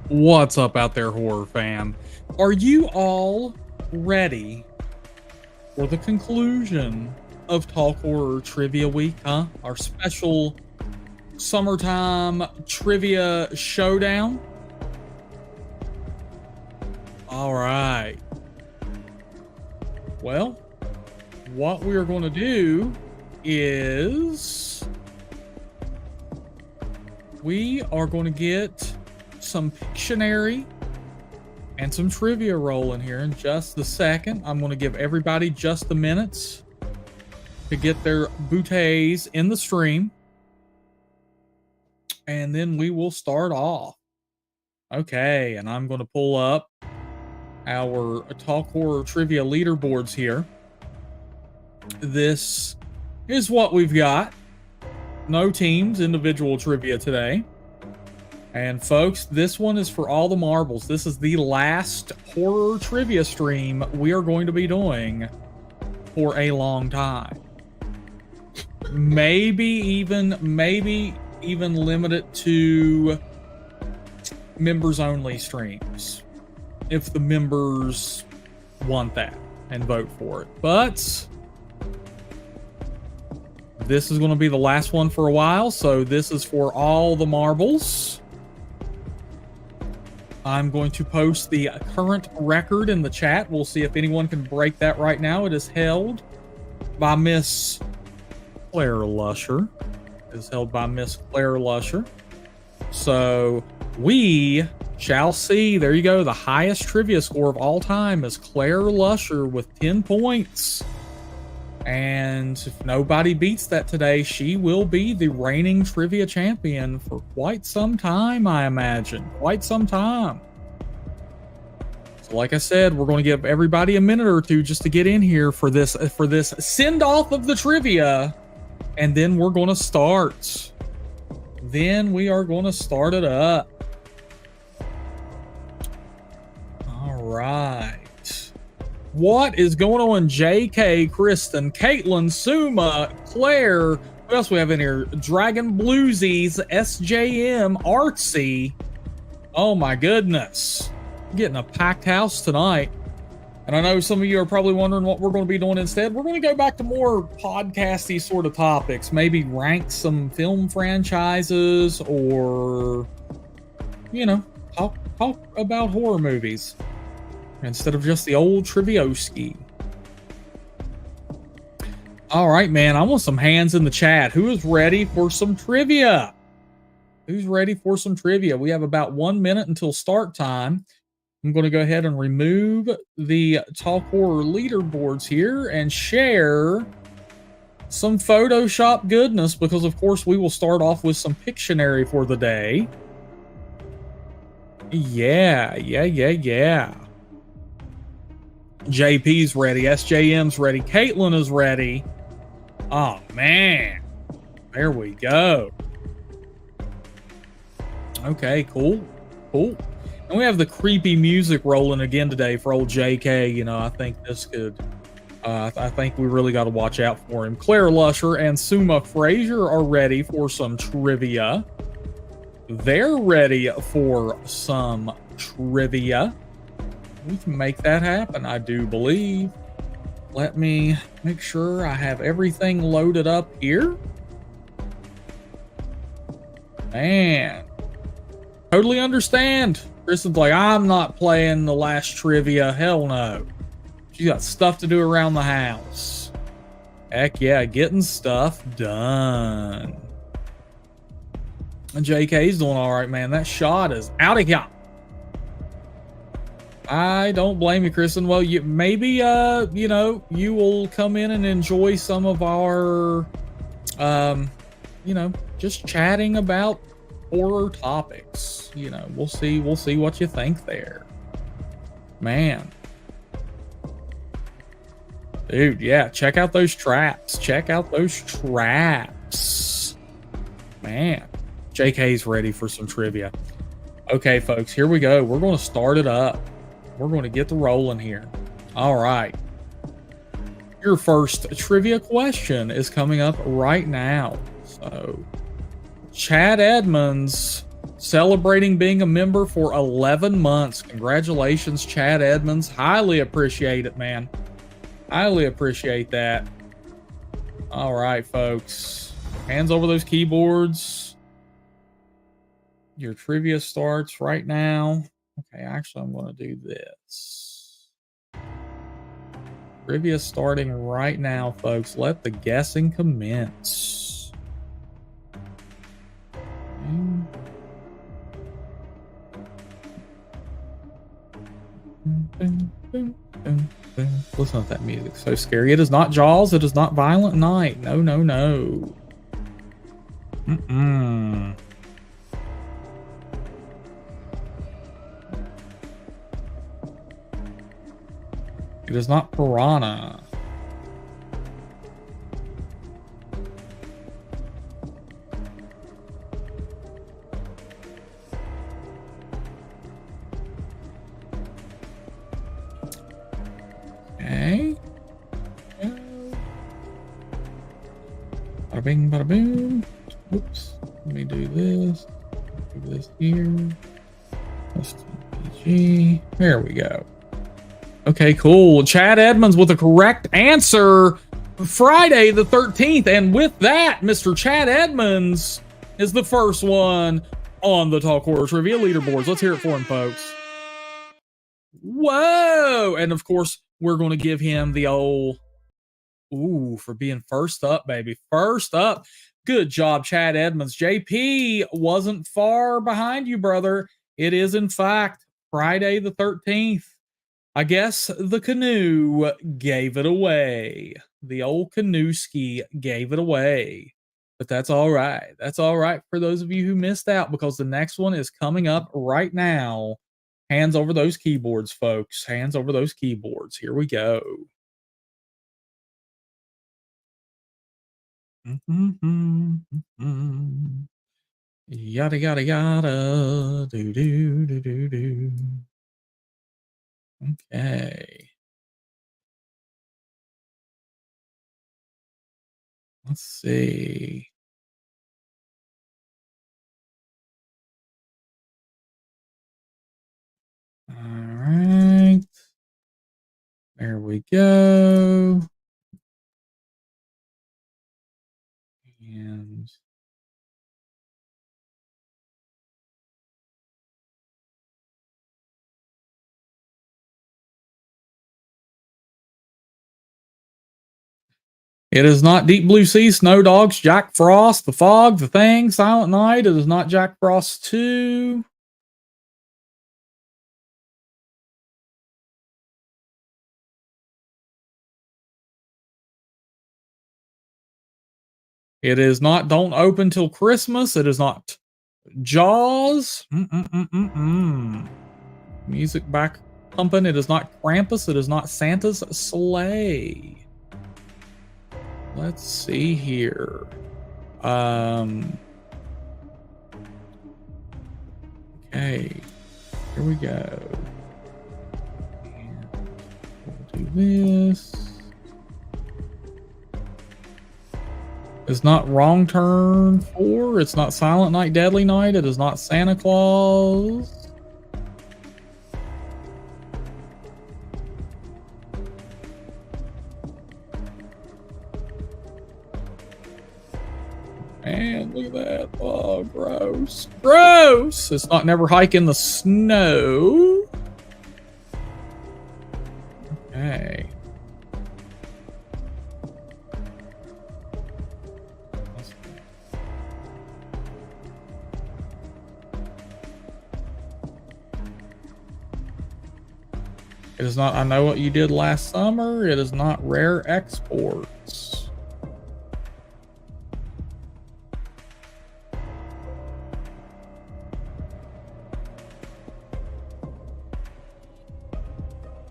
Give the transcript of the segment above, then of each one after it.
What's up out there, horror fam? Are you all ready for the conclusion of Talk Horror Trivia Week, huh? Our special summertime trivia showdown. All right. Well, what we are going to do is we are going to get some Pictionary and some trivia rolling here in just a second. I'm going to give everybody just a minute to get their bouteilles in the stream, and then we will start off. Okay, and I'm going to pull up our Talk Horror Trivia leaderboards here. This is what we've got. No teams, individual trivia today. And folks, this one is for all the marbles. This is the last horror trivia stream we are going to be doing for a long time. Maybe even limit it to members only streams if the members want that and vote for it. But this is going to be the last one for a while, so this is for all the marbles. I'm going to post the current record in the chat. We'll see if anyone can break that right now. It is held by Miss Claire Lusher. It is held by Miss Claire Lusher. So we shall see. There you go. The highest trivia score of all time is Claire Lusher with 10 points. And if nobody beats that today, she will be the reigning trivia champion for quite some time, I imagine. Quite some time. So like I said, we're going to give everybody a minute or two just to get in here for this send-off of the trivia. And then we're going to start. Then we are going to start it up. All right. What is going on, JK, Kristen, Caitlin, Suma, Claire? What else we have in here? Dragon Bluesies, SJM, Artsy. Oh my goodness. Getting a packed house tonight. And I know some of you are probably wondering what we're going to be doing instead. We're going to go back to more podcasty sort of topics. Maybe rank some film franchises or, you know, talk about horror movies instead of just the old Trivioski. All right, man. I want some hands in the chat. Who is ready for some trivia? Who's ready for some trivia? We have about 1 minute until start time. I'm going to go ahead and remove the Talk Horror leaderboards here and share some Photoshop goodness because, of course, we will start off with some Pictionary for the day. Yeah. JP's ready. SJM's ready. Caitlin is ready. Oh, man. There we go. Okay, cool. And we have the creepy music rolling again today for old JK. You know, I think this could... I think we really got to watch out for him. Claire Lusher and Suma Frazier are ready for some trivia. They're ready for some trivia. We can make that happen, I do believe. Let me make sure I have everything loaded up here. Man. Totally understand. Kristen's like, I'm not playing the last trivia. Hell no. She's got stuff to do around the house. Heck yeah, getting stuff done. And JK's doing all right, man. That shot is out of here. I don't blame you, Kristen. Well, maybe, you know, you will come in and enjoy some of our, you know, just chatting about horror topics. You know, we'll see what you think there. Man. Dude, yeah, check out those traps. Man. JK's ready for some trivia. Okay, folks, here we go. We're going to start it up. We're going to get the rolling here. All right. Your first trivia question is coming up right now. So, Chad Edmonds celebrating being a member for 11 months. Congratulations, Chad Edmonds. Highly appreciate it, man. Highly appreciate that. All right, folks. Hands over those keyboards. Your trivia starts right now. Okay, actually, I'm going to do this. Trivia starting right now, folks. Let the guessing commence. Listen to that music. So scary. It is not Jaws. It is not Violent Night. No, no, no. Mm-mm. It is not Piranha. Okay. Bada bing, bada boom. Oops. Let me do this. Do this here. Let's do PG. There we go. Okay, cool. Chad Edmonds with the correct answer. Friday the 13th. And with that, Mr. Chad Edmonds is the first one on the Talk Horror Trivia leaderboards. Let's hear it for him, folks. Whoa! And of course, we're going to give him the old, ooh, for being first up, baby. First up. Good job, Chad Edmonds. JP wasn't far behind you, brother. It is, in fact, Friday the 13th. I guess the canoe gave it away. The old canoeski gave it away. But that's all right. That's all right for those of you who missed out, because the next one is coming up right now. Hands over those keyboards, folks. Hands over those keyboards. Here we go. Yada, yada, yada. Do, do, do, do, do. Okay. Let's see. All right. There we go. And it is not Deep Blue Sea, Snow Dogs, Jack Frost, The Fog, The Thing, Silent Night. It is not Jack Frost 2. It is not Don't Open Till Christmas. It is not Jaws. Music back pumping. It is not Krampus. It is not Santa's Sleigh. Let's see here. Okay. Here we go. And we'll do this. It's not Wrong Turn 4. It's not Silent Night, Deadly Night. It is not Santa Claus. And look at that. Oh, gross. Gross! It's not Never Hike in the Snow. Okay. It is not I Know What You Did Last Summer. It is not Rare Exports.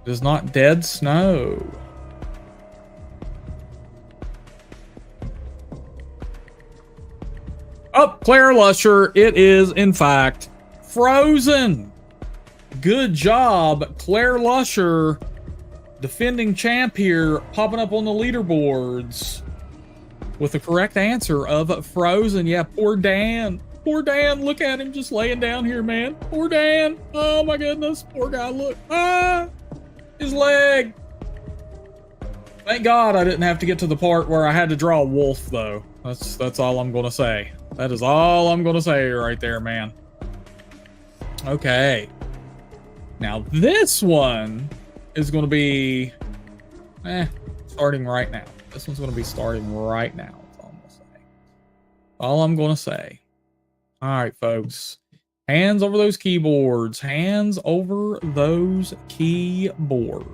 It is not Dead Snow. Oh, Claire Lusher. It is, in fact, Frozen. Good job, Claire Lusher, defending champ here, popping up on the leaderboards with the correct answer of Frozen. Yeah, poor Dan. Poor Dan. Look at him just laying down here, man. Poor Dan. Oh my goodness. Poor guy. Look. Ah, his leg. Thank God I didn't have to get to the part where I had to draw a wolf, though. That's all I'm gonna say. That is all I'm gonna say right there, man. Okay. Now this one is gonna be starting right now. This one's gonna be starting right now. That's all I'm gonna say. All I'm gonna say. All right, folks. Hands over those keyboards. Hands over those keyboards.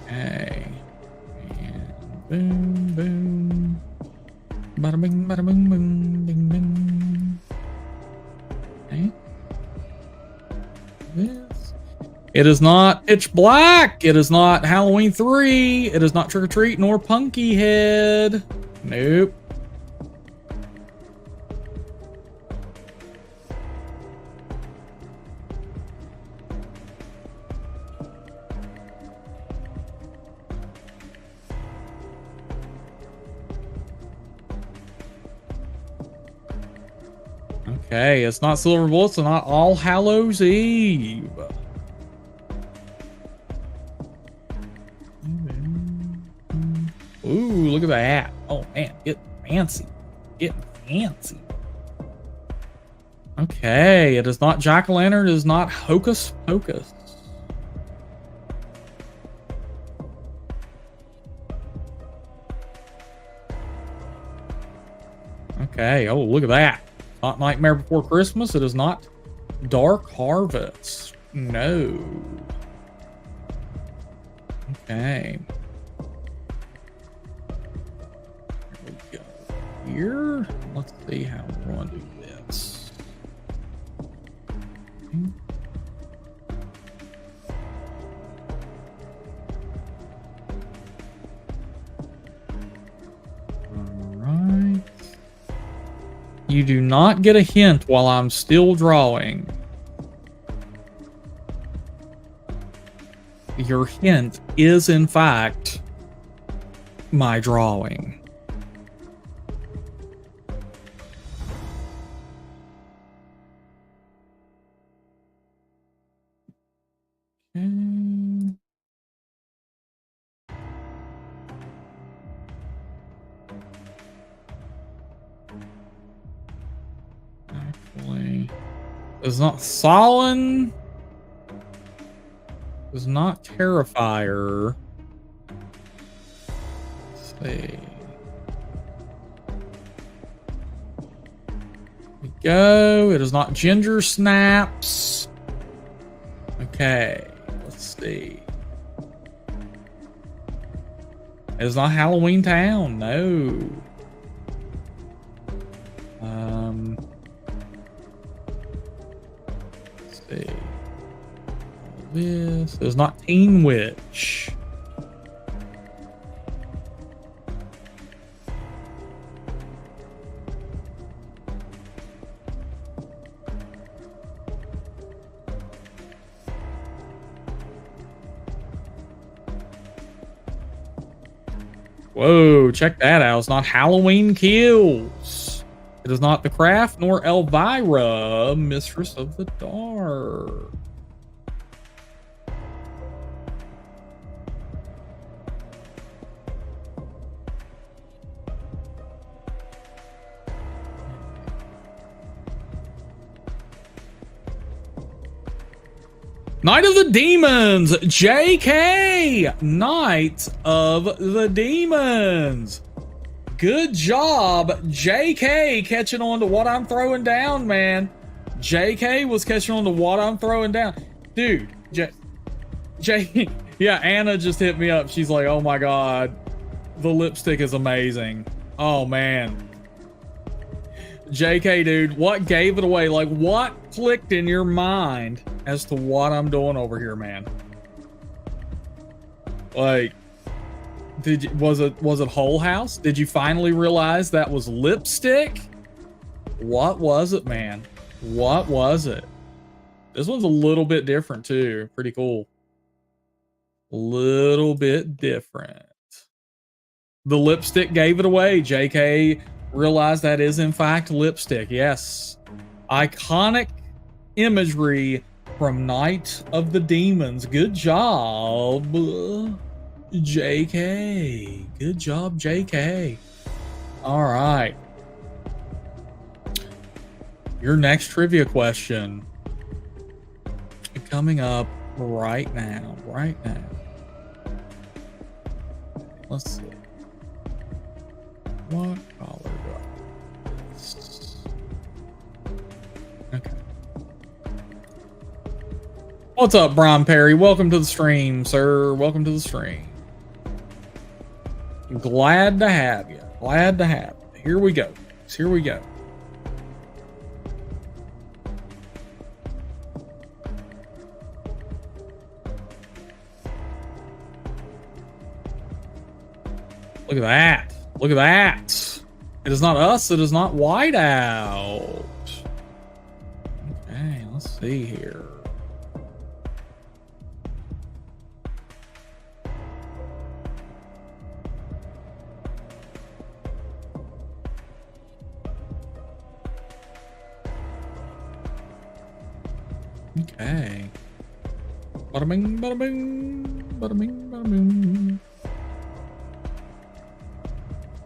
Okay. And boom, boom. Bada bing, bada boom, boom, bing, bing. Okay. This. It is not Pitch Black. It is not Halloween 3. It is not Trick or Treat nor Punky Head. Nope. Okay, it's not Silver Bullets, it's not All Hallows Eve. Ooh, look at that. Oh man, get fancy. Get fancy. Okay, it is not Jack-o'-lantern, it is not Hocus Pocus. Okay, oh look at that. Not Nightmare Before Christmas. It is not Dark Harvest. No. Okay. Here we go. Here. Let's see how we're going to do this. Okay. You do not get a hint while I'm still drawing. Your hint is, in fact, my drawing. Okay. Actually, it's not Solon. It's not Terrifier. Let's see. Here we go. It is not Ginger Snaps. Okay, let's see. It is not Halloween Town. No. Let's see. This is not Teen Witch. Whoa, check that out. It's not Halloween Kills. It is not The Craft nor Elvira, Mistress of the Dark. Night of the Demons, JK! Night of the Demons. Good job, JK, catching on to what I'm throwing down, man. JK was catching on to what I'm throwing down. Dude, yeah, Anna just hit me up. She's like, oh my God, the lipstick is amazing. Oh man. JK, dude, what gave it away? Like, what clicked in your mind as to what I'm doing over here, man? Like, was it Whole House? Did you finally realize that was lipstick? What was it, man? What was it? This one's a little bit different too. Pretty cool. A little bit different. The lipstick gave it away. JK realized that is in fact lipstick. Yes. Iconic imagery from Night of the Demons. Good job, JK. Good job, JK. All right. Your next trivia question coming up right now. Right now. Let's see. What color do I like this? Okay. What's up, Brian Perry? Welcome to the stream, sir. Welcome to the stream. Glad to have you. Glad to have you. Here we go. Here we go. Look at that. Look at that. It is not us. It is not Whiteout. Okay, let's see here. Okay. Bada bing, bada bing, bada bing, bada bing.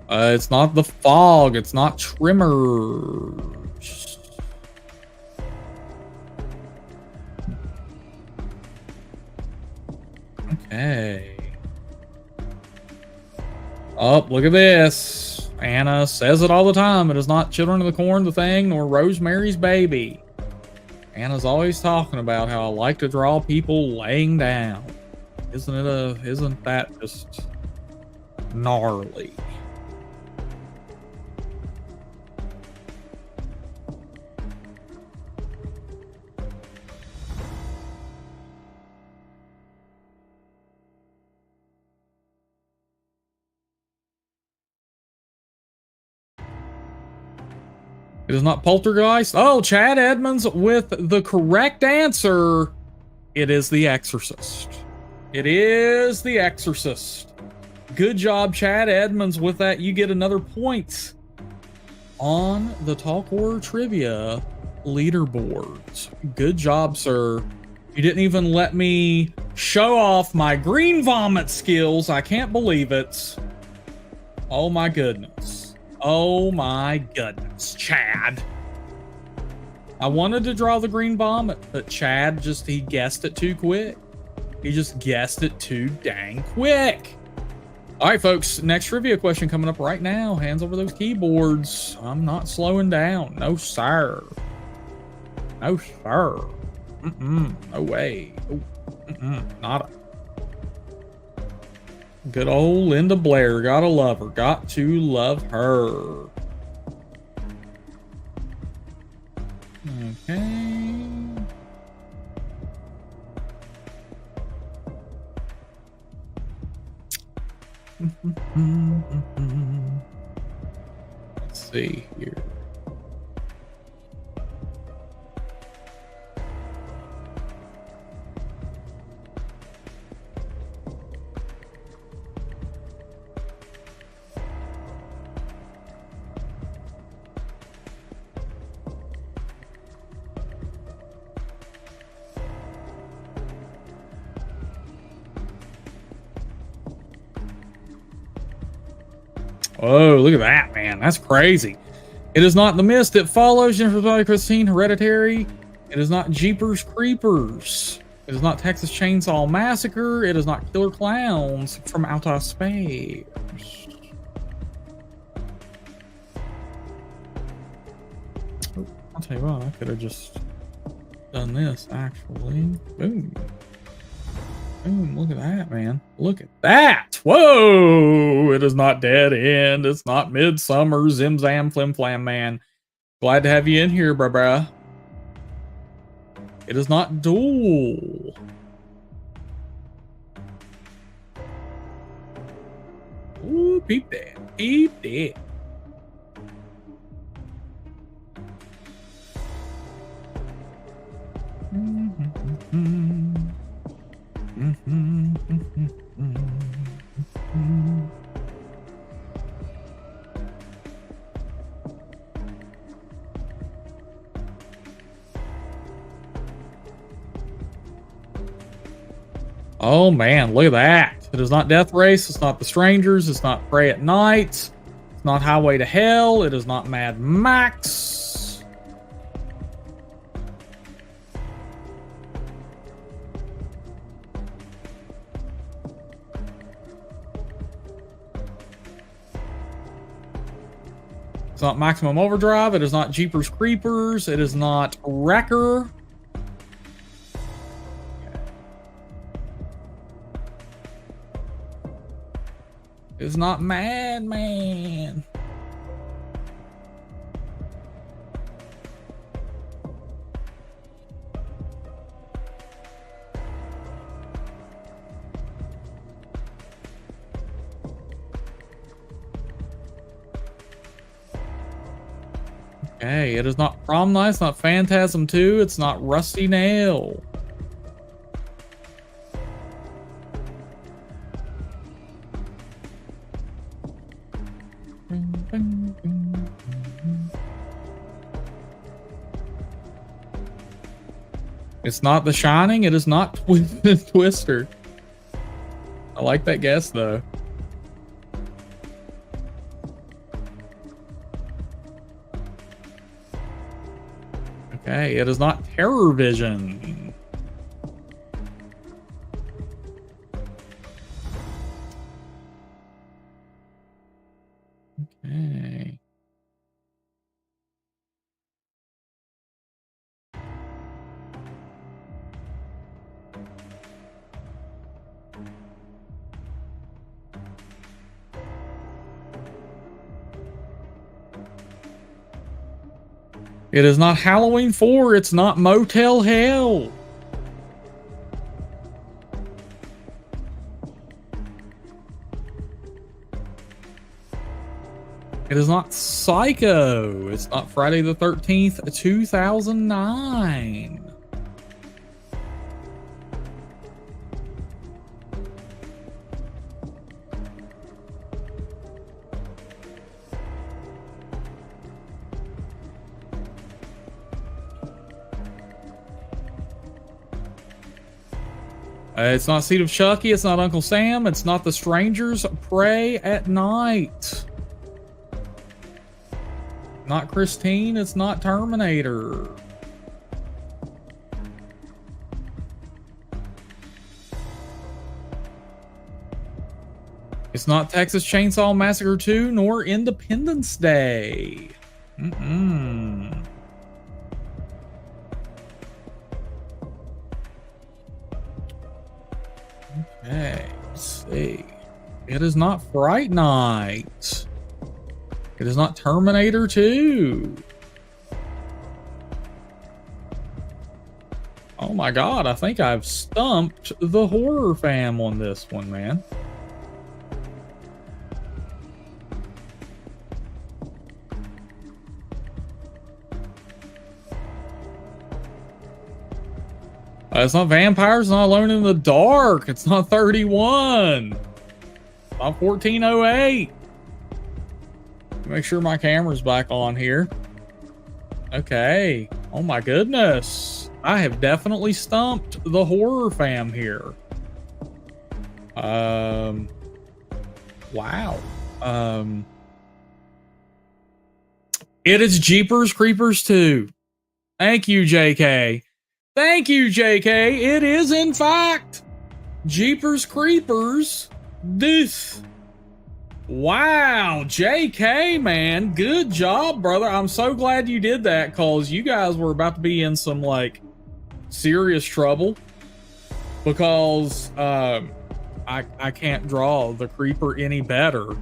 It's not the fog. It's not Trimmers. Okay. Oh, look at this. Anna says it all the time. It is not Children of the Corn, the Thing, nor Rosemary's Baby. Anna's always talking about how I like to draw people laying down. Isn't that just gnarly? It is not Poltergeist. Oh, Chad Edmonds with the correct answer. It is The Exorcist. It is The Exorcist. Good job, Chad Edmonds, with that. You get another point on the Talk Horror Trivia leaderboards. Good job, sir. You didn't even let me show off my green vomit skills. I can't believe it. Oh my goodness. Oh my goodness, Chad. I wanted to draw the green vomit, but Chad he guessed it too quick. He just guessed it too dang quick. All right, folks, next trivia question coming up right now. Hands over those keyboards. I'm not slowing down. No, sir. No, sir. No way. Nada. Good old Linda Blair. Gotta love her. Got to love her. Okay. Let's see here. Oh, look at that, man. That's crazy. It is not The Mist. It follows Jennifer Body Christine, Hereditary. It is not Jeepers Creepers. It is not Texas Chainsaw Massacre. It is not Killer Clowns from Outer Space. I'll tell you what, I could have just done this, actually. Boom. Boom, look at that, man. Look at that. Whoa! It is not Dead End. It's not Midsummer. Zim Zam Flim Flam, man. Glad to have you in here, bruh. It is not Duel. Ooh, peep that. Peep that. Oh man, look at that. It is not Death Race, it's not The Strangers, it's not Prey at Night, it's not Highway to Hell, it is not Mad Max. It's not Maximum Overdrive, it is not Jeepers Creepers, it is not Wrecker. It's not Madman. Okay, it is not Prom Night, it's not Phantasm 2, it's not Rusty Nail. It's not The Shining. It is not Twister. I like that guess, though. Okay, it is not Terror Vision. Okay. It is not Halloween 4. It's not Motel Hell. It is not Psycho. It's not Friday the 13th, 2009. It's not Seed of Chucky. It's not Uncle Sam. It's not The Strangers. Prey at Night. Not Christine. It's not Terminator. It's not Texas Chainsaw Massacre 2 nor Independence Day. Okay, let's see. It is not Fright Night. It is not Terminator 2. Oh my god, I think I've stumped the horror fam on this one, man. It's not Vampires, it's not Alone in the Dark, it's not 31. It's not 1408. Make sure my camera's back on here. Okay. Oh my goodness. I have definitely stumped the horror fam here. Wow. It is Jeepers Creepers 2. Thank you, JK. Thank you, JK. It is, in fact, Jeepers Creepers. This. Wow, JK, man. Good job, brother. I'm so glad you did that, because you guys were about to be in some, like, serious trouble. Because I can't draw the creeper any better.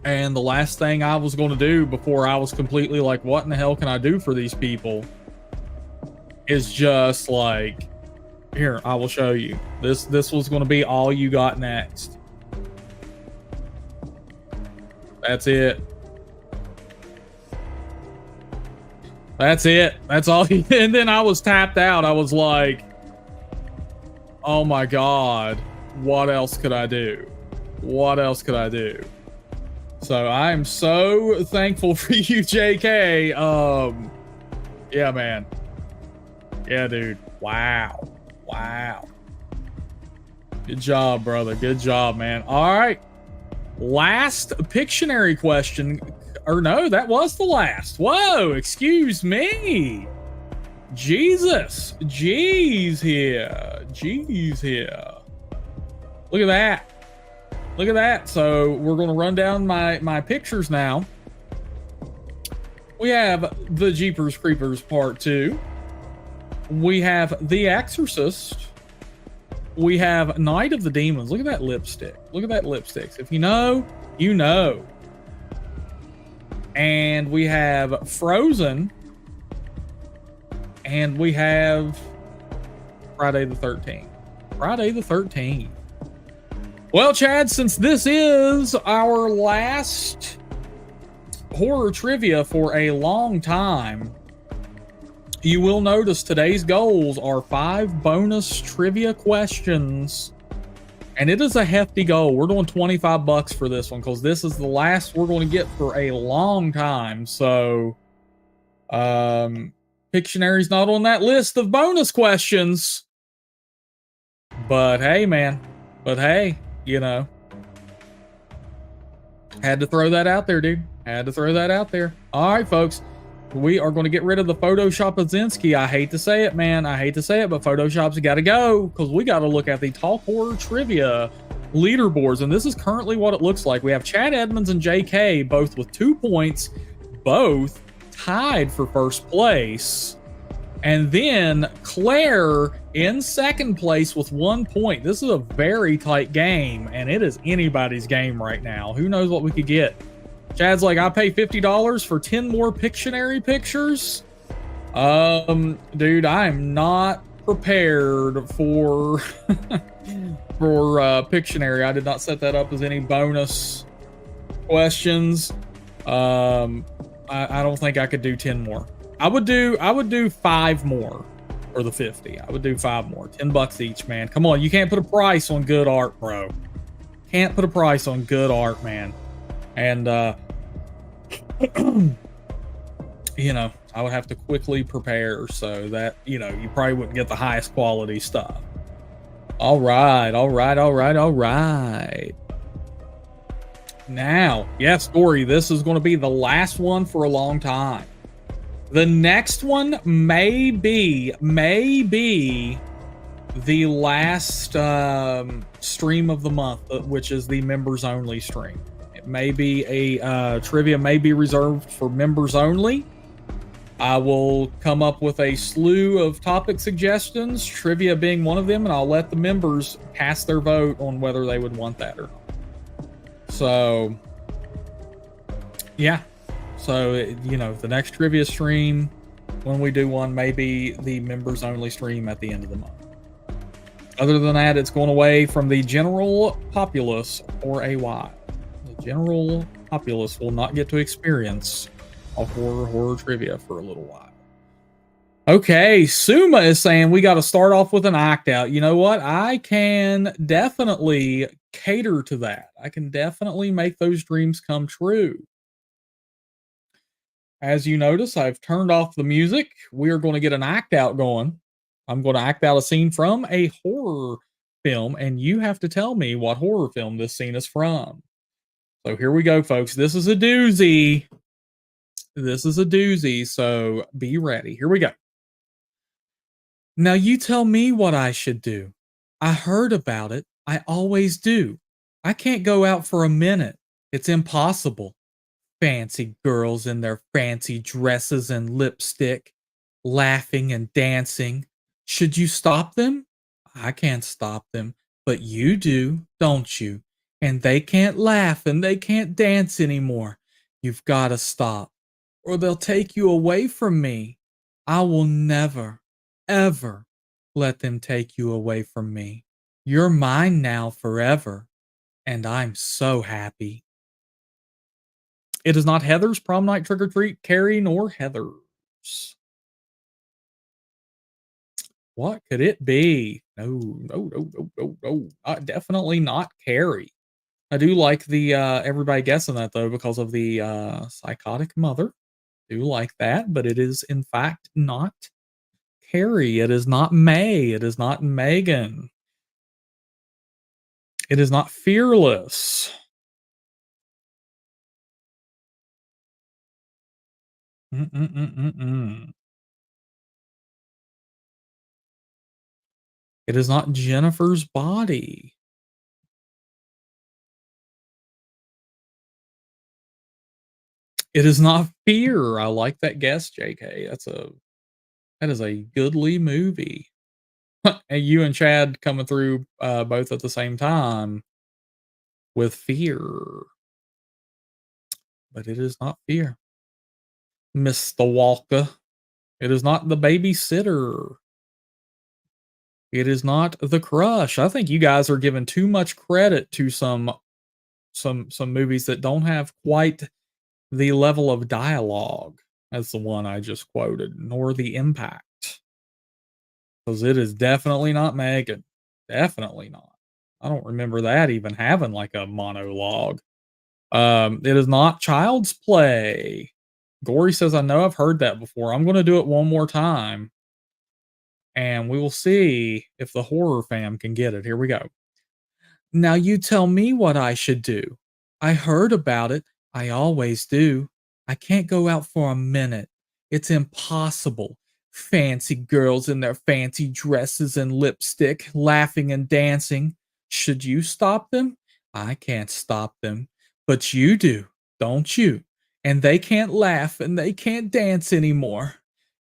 And the last thing I was going to do before I was completely like, what in the hell can I do for these people? Is just like, here, I will show you. This was going to be all you got next. That's it. That's it. That's all. And then I was tapped out. I was like, oh my God, what else could I do? What else could I do? So I'm so thankful for you, JK. Yeah, man. Yeah, dude. Wow. Wow. Good job, brother. Good job, man. All right. Last Pictionary question. Or no, that was the last. Whoa, excuse me. Jesus. Jeez here. Jeez here. Look at that. Look at that. So we're going to run down my pictures now. We have The Jeepers Creepers Part 2. We have The Exorcist. We have Night of the Demons. Look at that lipstick. Look at that lipstick. If you know, you know. And we have Frozen. And we have Friday the 13th. Friday the 13th. Well, Chad, since this is our last horror trivia for a long time, you will notice today's goals are 5 bonus trivia questions. And it is a hefty goal. We're doing $25 for this one because this is the last we're going to get for a long time. So, Pictionary's not on that list of bonus questions. But hey, man. But hey, you know. Had to throw that out there, dude. Had to throw that out there. All right, folks. We are going to get rid of the Photoshop Azinski. I hate to say it, man. I hate to say it, but Photoshop's got to go because we got to look at the Talk Horror Trivia leaderboards. And this is currently what it looks like. We have Chad Edmonds and JK both with 2 points, both tied for first place. And then Claire in second place with 1 point. This is a very tight game, and it is anybody's game right now. Who knows what we could get? Chad's like, I pay $50 for 10 more Pictionary pictures. Dude, I am not prepared for Pictionary. I did not set that up as any bonus questions. I don't think I could do 10 more. I would do 5 more for the 50. I would do 5 more. $10 each, man. Come on, you can't put a price on good art, bro. Can't put a price on good art, man. And you know, I would have to quickly prepare so that, you know, you probably wouldn't get the highest quality stuff. All right. Now, yes, Dory, this is going to be the last one for a long time. The next one may be the last stream of the month, which is the members only stream. It may be a trivia may be reserved for members only. I will come up with a slew of topic suggestions, trivia being one of them, and I'll let the members cast their vote on whether they would want that or not. So, yeah. So, you know, the next trivia stream, when we do one, may be the members only stream at the end of the month. Other than that, it's going away from the general populace for a while. The general populace will not get to experience a horror trivia for a little while. Okay, Suma is saying we got to start off with an act out. You know what? I can definitely cater to that. I can definitely make those dreams come true. As you notice, I've turned off the music. We are going to get an act out going. I'm going to act out a scene from a horror film, and you have to tell me what horror film this scene is from. So here we go, folks. This is a doozy. This is a doozy, so be ready. Here we go. Now you tell me what I should do. I heard about it. I always do. I can't go out for a minute. It's impossible. Fancy girls in their fancy dresses and lipstick, laughing and dancing. Should you stop them? I can't stop them, but you do, don't you? And they can't laugh and they can't dance anymore. You've got to stop, or they'll take you away from me. I will never, ever let them take you away from me. You're mine now forever, and I'm so happy. It is not Heather's prom night trick or treat, Carrie, nor Heather. What could it be? No, no, no, no, no, no. Definitely not Carrie. I do like the everybody guessing that though because of the psychotic mother. Do like that, but it is in fact not Carrie. It is not May. It is not Megan. It is not Fearless. Mm-mm-mm-mm-mm. It is not Jennifer's Body. It is not Fear. I like that guess, JK. That is a goodly movie. And you and Chad coming through both at the same time with Fear, but it is not Fear. Mr. Walker. It is not The Babysitter. It is not The Crush. I think you guys are giving too much credit to some movies that don't have quite the level of dialogue as the one I just quoted, nor the impact. Because it is definitely not Megan. Definitely not. I don't remember that even having like a monologue. It is not Child's Play. Gory says, I know I've heard that before. I'm going to do it one more time. And we will see if the horror fam can get it. Here we go. Now you tell me what I should do. I heard about it. I always do. I can't go out for a minute. It's impossible. Fancy girls in their fancy dresses and lipstick, laughing and dancing. Should you stop them? I can't stop them. But you do, don't you? And they can't laugh and they can't dance anymore.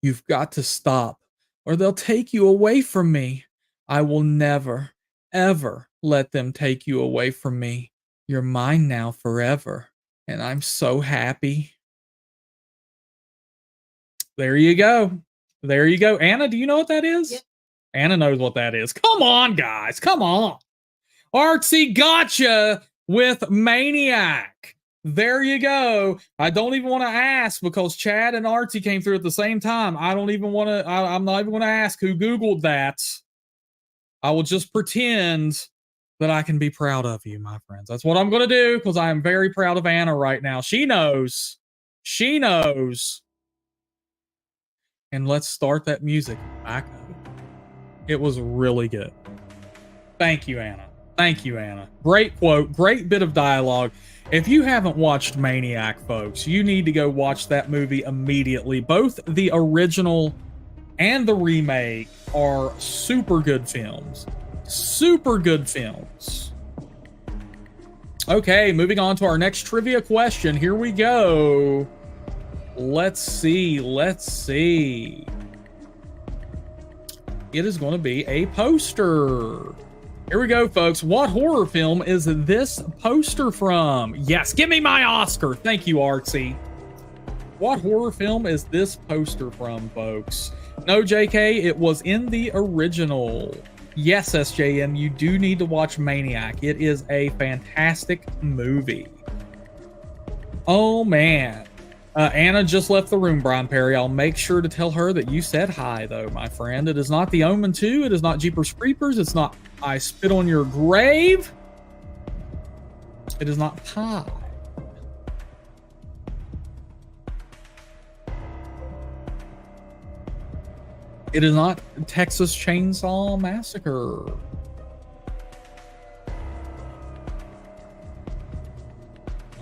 You've got to stop, or they'll take you away from me. I will never, ever let them take you away from me. You're mine now forever, and I'm so happy. There you go. There you go. Anna, do you know what that is? Yep. Anna knows what that is. Come on, guys. Come on. Artsy gotcha with Maniac. There you go. I don't even want to ask because Chad and Artsy came through at the same time. I don't even want to, I'm not even going to ask who Googled that. I will just pretend that I can be proud of you, my friends. That's what I'm going to do because I am very proud of Anna right now. She knows. She knows. And let's start that music back up. It was really good. Thank you, Anna. Thank you, Anna. Great quote. Great bit of dialogue. If you haven't watched Maniac, folks, you need to go watch that movie immediately. Both the original and the remake are super good films. Super good films. Okay, moving on to our next trivia question. Here we go. Let's see. Let's see. It is going to be a poster. Here we go, folks. What horror film is this poster from? Yes, give me my Oscar. Thank you, Artsy. What horror film is this poster from, folks? No, JK, it was in the original. Yes, SJM, you do need to watch Maniac. It is a fantastic movie. Oh, man. Anna just left the room, Brian Perry. I'll make sure to tell her that you said hi, though, my friend. It is not The Omen 2. It is not Jeepers Creepers. It's not I Spit on Your Grave. It is not Pie. It is not Texas Chainsaw Massacre.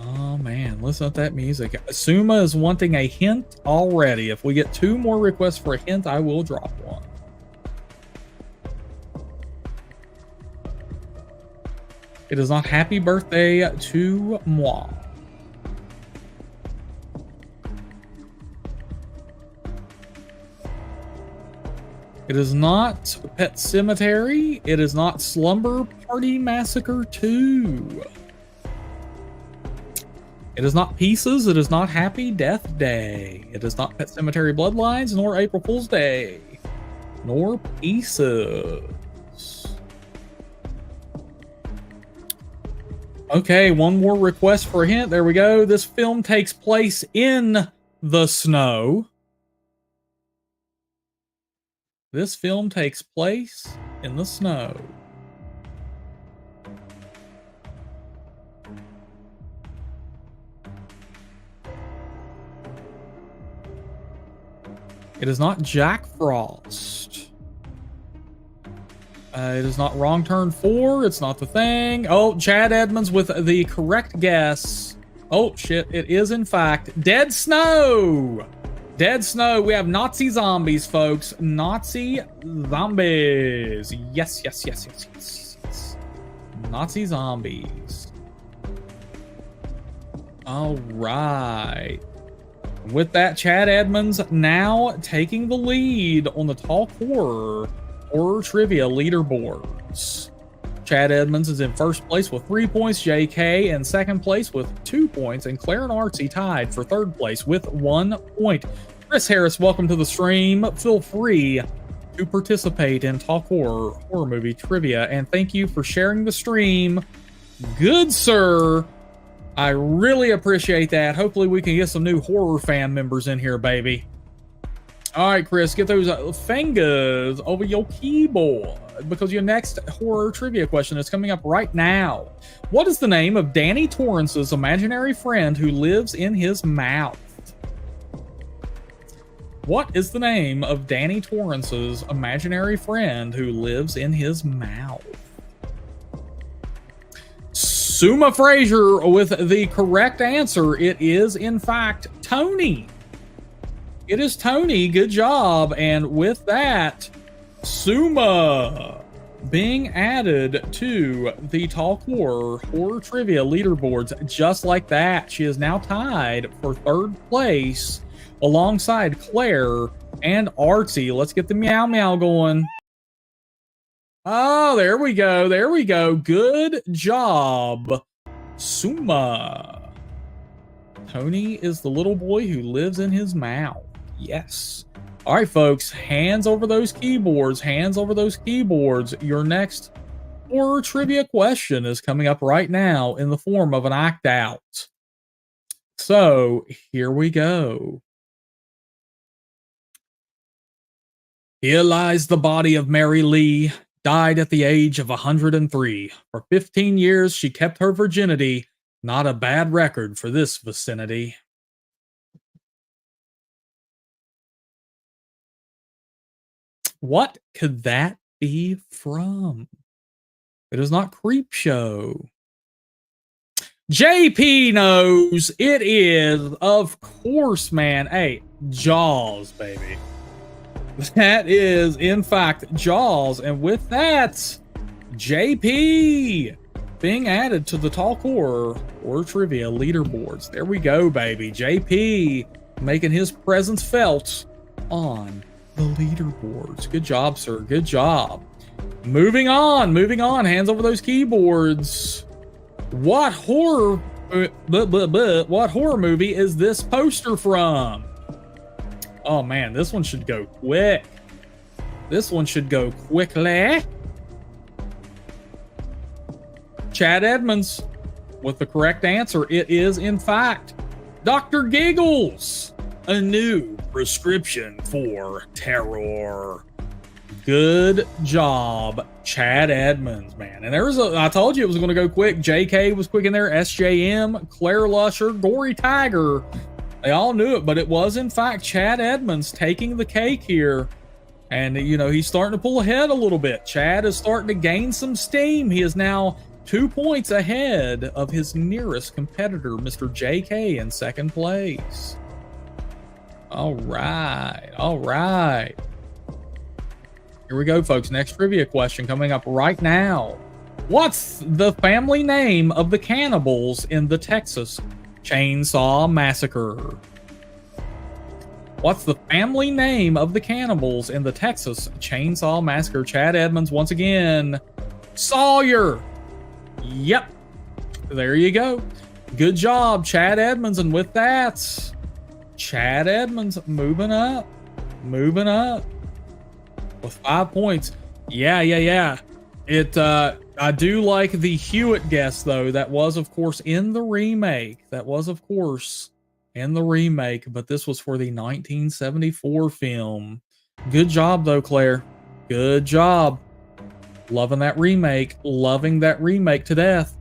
Oh man, listen to that music. Suma is wanting a hint already. If we get 2 more requests for a hint, I will drop one. It is not Happy Birthday to Moi. It is not Pet Sematary. It is not Slumber Party Massacre 2. It is not Pieces. It is not Happy Death Day. It is not Pet Sematary Bloodlines, nor April Fool's Day, nor Pieces. Okay, one more request for a hint. There we go. This film takes place in the snow. This film takes place in the snow. It is not Jack Frost. It is not Wrong Turn 4. It's not The Thing. Oh, Chad Edmonds with the correct guess. Oh, shit. It is, in fact, Dead Snow. Dead Snow. We have Nazi zombies, folks. Nazi zombies. Yes, yes, yes, yes, yes, yes. Nazi zombies. All right. With that, Chad Edmonds now taking the lead on the Talk Horror Trivia leaderboards. Chad Edmonds is in first place with 3 points, JK in second place with 2 points, and Claire and Artsy tied for third place with 1 point. Chris Harris, welcome to the stream. Feel free to participate in Talk Horror Movie Trivia, and thank you for sharing the stream. Good, sir. I really appreciate that. Hopefully we can get some new HorrorFam members in here, baby. All right, Chris, get those fingers over your keyboard because your next horror trivia question is coming up right now. What is the name of Danny Torrance's imaginary friend who lives in his mouth? What is the name of Danny Torrance's imaginary friend who lives in his mouth? Suma Frazier with the correct answer. It is, in fact, Tony. It is Tony. Good job. And with that, Suma being added to the Talk Horror Trivia leaderboards just like that. She is now tied for third place alongside Claire and Artsy. Let's get the meow meow going. Oh, there we go. There we go. Good job, Suma. Tony is the little boy who lives in his mouth. Yes. All right, folks. Hands over those keyboards. Hands over those keyboards. Your next horror trivia question is coming up right now in the form of an act out. So here we go. Here lies the body of Mary Lee. Died at the age of 103. For 15 years, she kept her virginity. Not a bad record for this vicinity. What could that be from? It is not Creepshow. JP knows. It is, of course, man. Hey, Jaws, baby. That is, in fact, Jaws. And with that, JP being added to the Talk Horror Trivia leaderboards. There we go, baby. JP making his presence felt on the leaderboards. Good job, sir. Good job. Moving on. Moving on. Hands over those keyboards. What horror movie is this poster from? Oh man, this one should go quick. This one should go quickly. Chad Edmonds with the correct answer. It is, in fact, Dr. Giggles. A new prescription for terror. Good job, Chad Edmonds, man. And I told you it was going to go quick. JK was quick in there. SJM, Claire Lusher, Gory Tiger. They all knew it, but it was, in fact, Chad Edmonds taking the cake here. And, you know, he's starting to pull ahead a little bit. Chad is starting to gain some steam. He is now 2 points ahead of his nearest competitor, Mr. JK, in second place. All right. All right. Here we go, folks. Next trivia question coming up right now. What's the family name of the cannibals in the Texas Chainsaw Massacre? What's the family name of the cannibals in the Texas Chainsaw Massacre? Chad Edmonds once again. Sawyer. Yep. There you go. Good job, Chad Edmonds. And with that, Chad Edmonds moving up. Moving up. With 5 points. Yeah. I do like the Hewitt guess, though. That was, of course, in the remake. But this was for the 1974 film, Good job, though, Claire. Good job. Loving that remake. Loving that remake to death.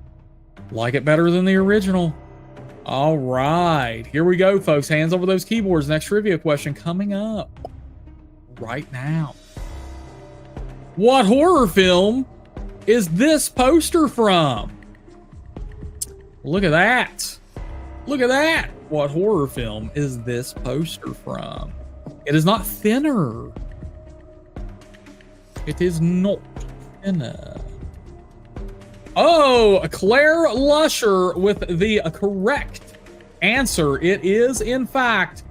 Like it better than the original. All right. Here we go, folks. Hands over those keyboards. Next trivia question coming up right now. What horror film is this poster from? Look at that. Look at that. What horror film is this poster from? It is not Thinner. It is not Thinner. Oh, Claire Lusher with the correct answer. It is, in fact,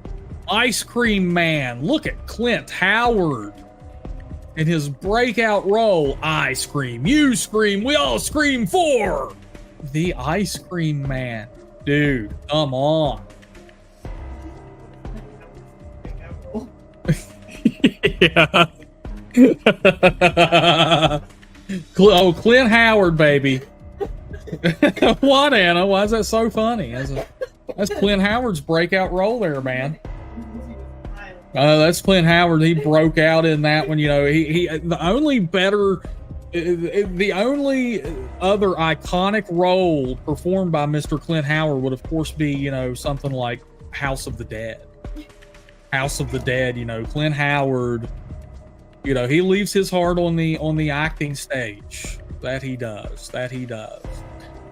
Ice Cream Man. Look at Clint Howard in his breakout role. I scream, you scream, we all scream for the Ice Cream Man. Dude, come on. Yeah. Oh, Clint Howard, baby. What, Anna? Why is that so funny? That's Clint Howard's breakout role there, man. That's Clint Howard. He broke out in that one. You know, the only other iconic role performed by Mr. Clint Howard would, of course, be, you know, something like House of the Dead. House of the Dead, you know, Clint Howard, you know, he leaves his heart on the acting stage. That he does. That he does.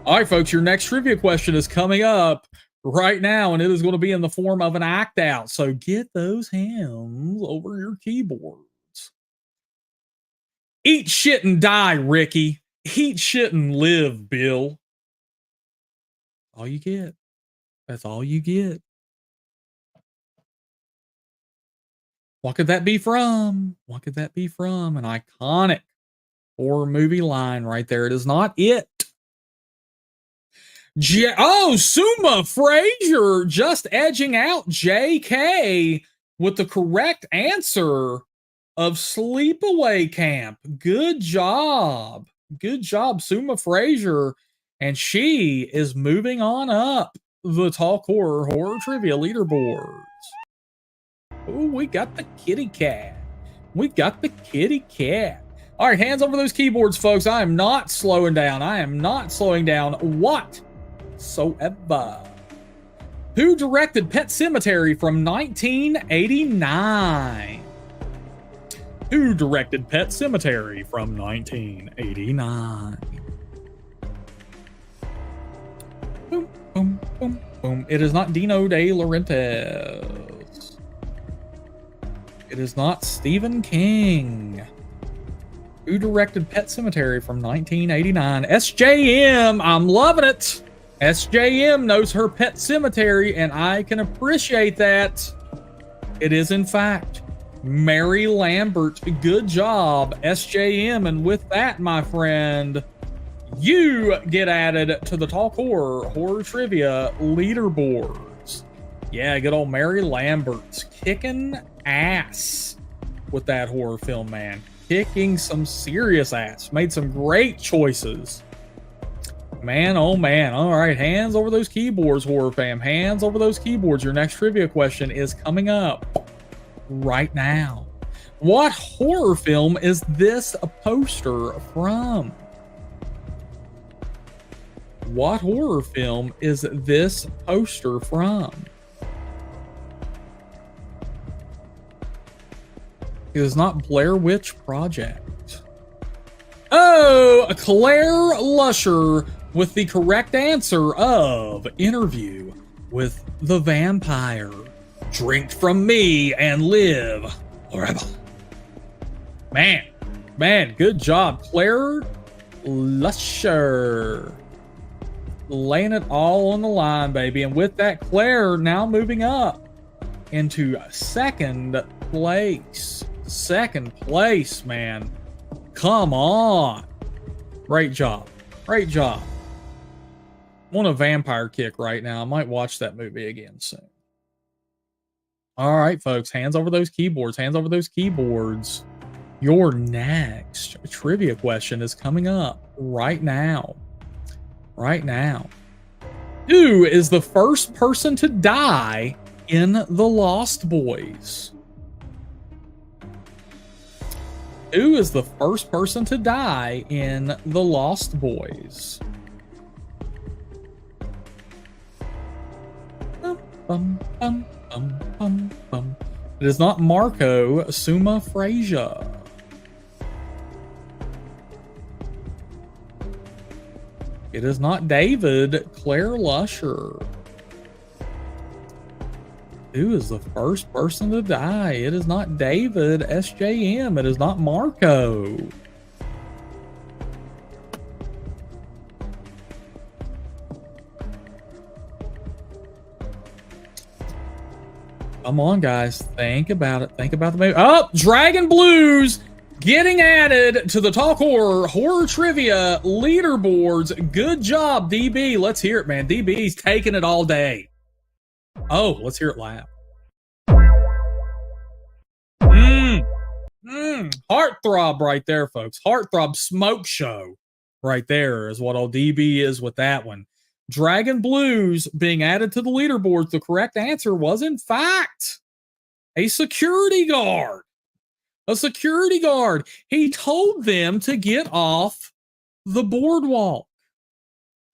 All right, folks, your next trivia question is coming up right now, and it is going to be in the form of an act out. So get those hands over your keyboards. Eat shit and die, Ricky. Eat shit and live, Bill. All you get. That's all you get. What could that be from? What could that be from? An iconic horror movie line right there. It is not it. Suma Frazier just edging out JK with the correct answer of Sleepaway Camp. Good job. Good job, Suma Frazier. And she is moving on up the Talk Horror Trivia leaderboards. Oh, we got the kitty cat. We got the kitty cat. All right, hands over those keyboards, folks. I am not slowing down. I am not slowing down whatsoever. Who directed Pet Sematary from 1989? Who directed Pet Sematary from 1989? Boom, boom, boom, boom. It is not Dino De Laurentiis. It is not Stephen King. Who directed Pet Sematary from 1989? SJM. I'm loving it. SJM knows her Pet Sematary, and I can appreciate that. It is, in fact, Mary Lambert. Good job, SJM. And with that, my friend, you get added to the Talk Horror Trivia leaderboards. Yeah, good old Mary Lambert kicking ass with that horror film, man. Kicking some serious ass. Made some great choices. Man, oh man. All right, hands over those keyboards, horror fam. Hands over those keyboards. Your next trivia question is coming up right now. What horror film is this a poster from? What horror film is this poster from? It is not Blair Witch Project. Oh, Claire Lusher with the correct answer of Interview with the Vampire. Drink from me and live forever. Man, good job, Claire Lusher. Laying it all on the line, baby. And with that, Claire now moving up into second place. Second place, man. Come on. Great job. Great job. I'm on a vampire kick right now. I might watch that movie again soon. All right, folks. Hands over those keyboards. Hands over those keyboards. Your next trivia question is coming up right now. Right now. Who is the first person to die in The Lost Boys? Who is the first person to die in The Lost Boys? Bum, bum, bum, bum, bum. It is not Marco Suma Frazier. It is not David Claire Lusher. Who is the first person to die? It is not David SJM. It is not Marco. Come on, guys. Think about it. Think about the movie. Oh, Dragon Blues getting added to the Talk Horror Trivia leaderboards. Good job, DB. Let's hear it, man. DB's taking it all day. Oh, let's hear it loud. Heartthrob right there, folks. Heartthrob smoke show right there is what all DB is with that one. Dragon Blues being added to the leaderboards. The correct answer was, in fact, a security guard. A security guard. He told them to get off the boardwalk.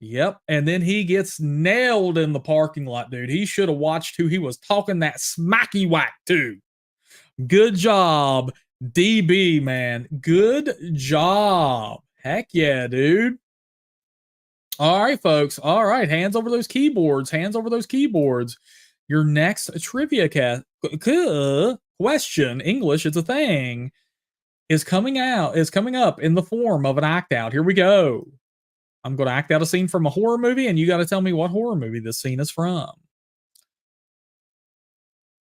Yep, and then he gets nailed in the parking lot, dude. He should have watched who he was talking that smacky whack to. Good job, DB, man. Good job. Heck yeah, dude. All right, folks. All right, hands over those keyboards. Hands over those keyboards. Your next trivia question, English, it's a thing, is coming up in the form of an act out. Here we go. I'm going to act out a scene from a horror movie, and you got to tell me what horror movie this scene is from.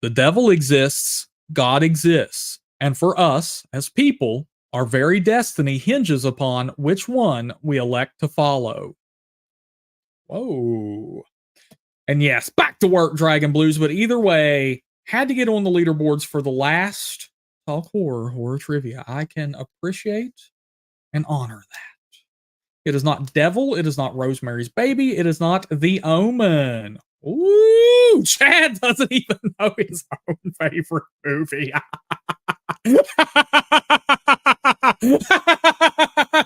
The devil exists, God exists, and for us, as people, our very destiny hinges upon which one we elect to follow. Whoa. And yes, back to work, Dragon Blues, but either way, had to get on the leaderboards for the last Talk Horror Trivia. I can appreciate and honor that. It is not Devil. It is not Rosemary's Baby. It is not The Omen. Ooh, Chad doesn't even know his own favorite movie.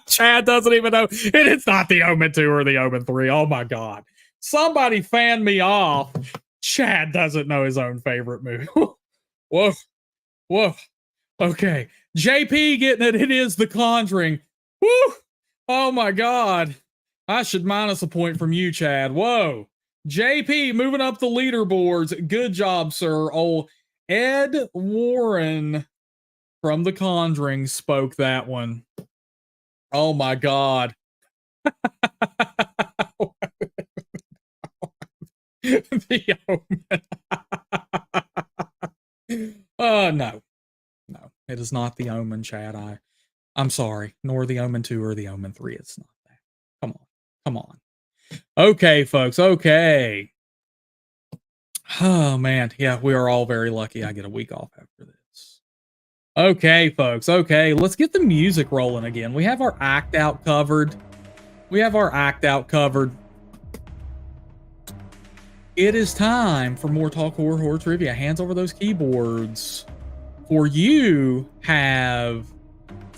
Chad doesn't even know. And it's not The Omen 2 or The Omen 3. Oh my God. Somebody fan me off. Chad doesn't know his own favorite movie. Whoa. Whoa. Okay. JP getting it. It is The Conjuring. Woo. Oh my God. I should minus a point from you, Chad. Whoa. JP moving up the leaderboards. Good job, sir. Oh, Ed Warren from The Conjuring spoke that one. Oh my God. The Omen. No. No, it is not The Omen, Chad. I'm sorry. Nor The Omen 2 or The Omen 3. It's not that. Come on. Come on. Okay, folks. Okay. Oh, man. Yeah, we are all very lucky I get a week off after this. Okay, folks. Okay, let's get the music rolling again. We have our act out covered. It is time for more Talk Horror Trivia. Hands over those keyboards. For you have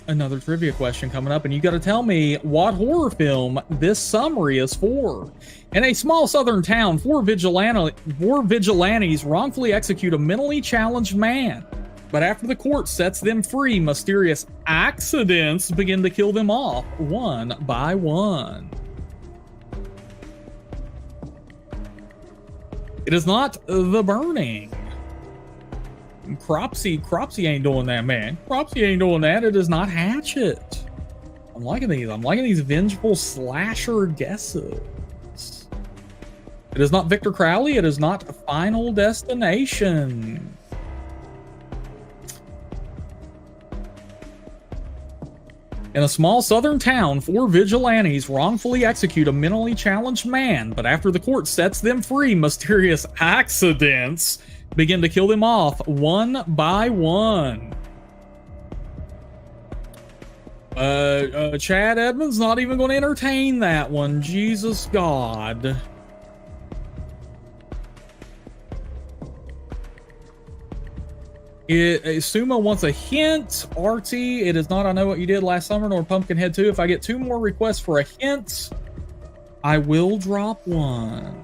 another trivia question coming up, and you got to tell me what horror film this summary is for. In a small southern town, four vigilantes wrongfully execute a mentally challenged man. But after the court sets them free, mysterious accidents begin to kill them off, one by one. It is not The Burning. Cropsy ain't doing that, man. Cropsy ain't doing that. It is not Hatchet. I'm liking these vengeful slasher guesses. It is not Victor Crowley. It is not Final Destination. In a small southern town, four vigilantes wrongfully execute a mentally challenged man, but after the court sets them free, mysterious accidents begin to kill them off one by one. Chad Edmonds not even going to entertain that one. Jesus God. Sumo wants a hint. Artie, it is not I Know What You Did Last Summer nor Pumpkinhead 2. If I get 2 more requests for a hint, I will drop one.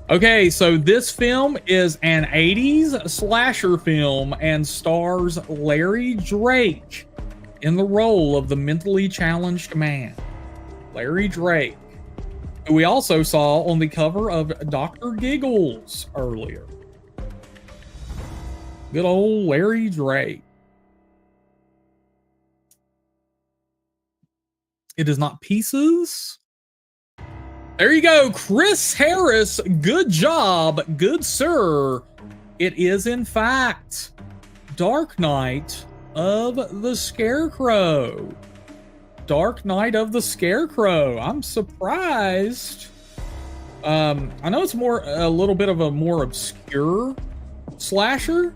Okay, so this film is an 80s slasher film and stars Larry Drake in the role of the mentally challenged man. Larry Drake, who we also saw on the cover of Dr. Giggles earlier. Good old Larry Drake. It is not Pieces. There you go, Chris Harris. Good job, good sir. It is, in fact, Dark Knight of the Scarecrow. Dark Knight of the Scarecrow. I'm surprised. I know it's a little bit of a more obscure slasher,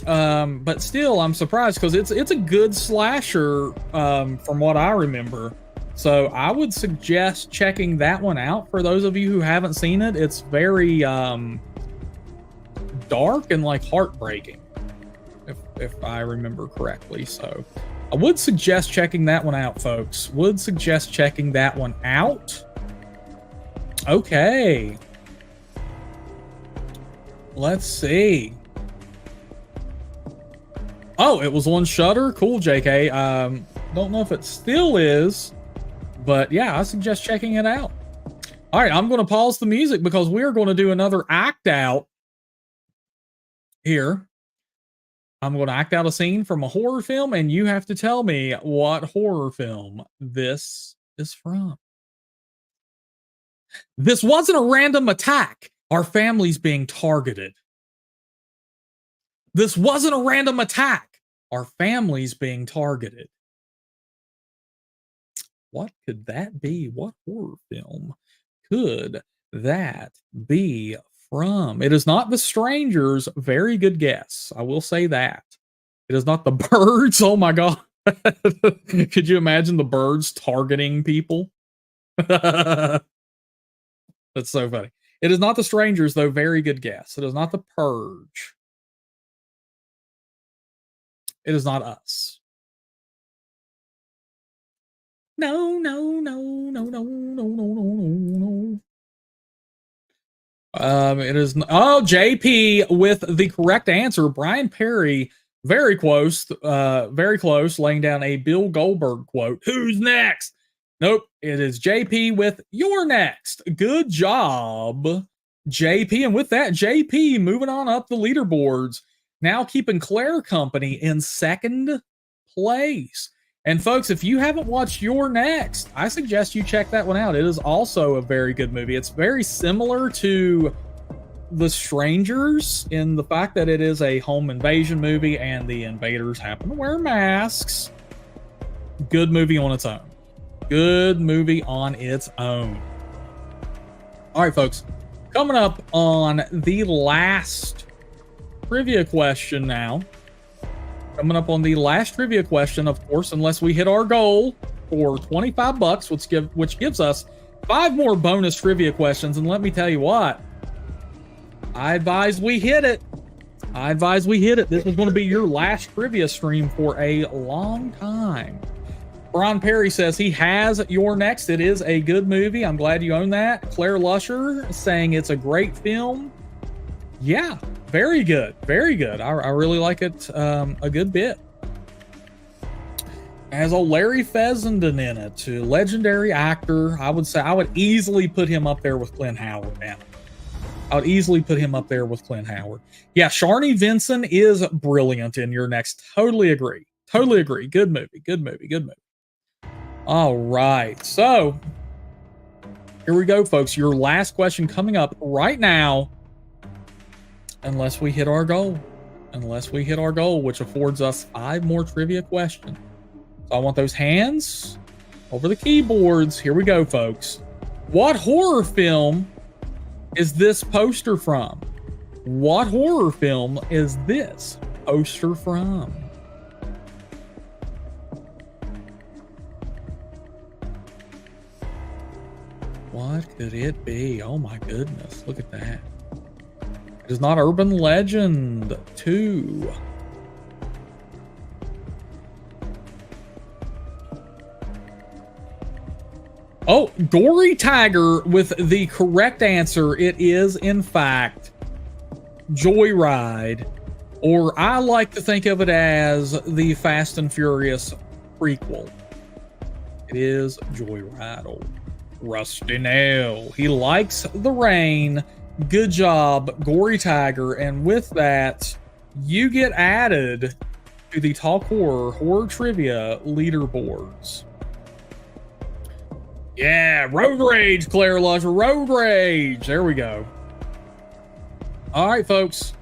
but still, I'm surprised because it's a good slasher from what I remember. So I would suggest checking that one out for those of you who haven't seen it. It's very dark and like heartbreaking, if I remember correctly. So I would suggest checking that one out, folks. Would suggest checking that one out. Okay. Let's see. Oh, it was on Shudder. Cool, JK. Don't know if it still is. But yeah, I suggest checking it out. All right, I'm going to pause the music because we're going to do another act out here. I'm going to act out a scene from a horror film, and you have to tell me what horror film this is from. This wasn't a random attack. Our family's being targeted. This wasn't a random attack. Our family's being targeted. What could that be? What horror film could that be from? It is not The Strangers. Very good guess. I will say that. It is not The Birds. Oh my God. Could you imagine the birds targeting people? That's so funny. It is not The Strangers, though. Very good guess. It is not The Purge. It is not Us. No. It is. JP with the correct answer. Brian Perry, very close, laying down a Bill Goldberg quote. Who's next? Nope. It is JP with You're Next. Good job, JP. And with that, JP moving on up the leaderboards, now keeping Claire company in second place. And folks, if you haven't watched You're Next, I suggest you check that one out. It is also a very good movie. It's very similar to The Strangers in the fact that it is a home invasion movie and the invaders happen to wear masks. Good movie on its own. Good movie on its own. All right, folks. Coming up on the last trivia question now. Coming up on the last trivia question, of course, unless we hit our goal for $25, which gives us 5 more bonus trivia questions. And let me tell you what, I advise we hit it. This is going to be your last trivia stream for a long time. Brian Perry says he has You're Next. It is a good movie. I'm glad you own that. Claire Lusher saying it's a great film. Yeah. Very good. Very good. I really like it a good bit. Has old Larry Fessenden in it, a legendary actor. I would say I would easily put him up there with Clint Howard, man. I would easily put him up there with Clint Howard. Yeah, Sharni Vinson is brilliant in You're Next. Totally agree. Good movie. All right. So, here we go, folks. Your last question coming up right now. Unless we hit our goal, which affords us 5 more trivia questions. So I want those hands over the keyboards. Here we go, folks. What horror film is this poster from? What horror film is this poster from? What could it be? Oh my goodness, look at that. It is not Urban Legend 2. Oh, Gory Tiger with the correct answer. It is, in fact, Joyride, or I like to think of it as the Fast and Furious prequel. It is Joyride. Oh, Rusty Nail. He likes the rain. Good job, Gory Tiger. And with that, you get added to the Talk Horror Trivia leaderboards. Yeah, Road Rage, Claire Lusher, Road Rage. There we go. All right, folks.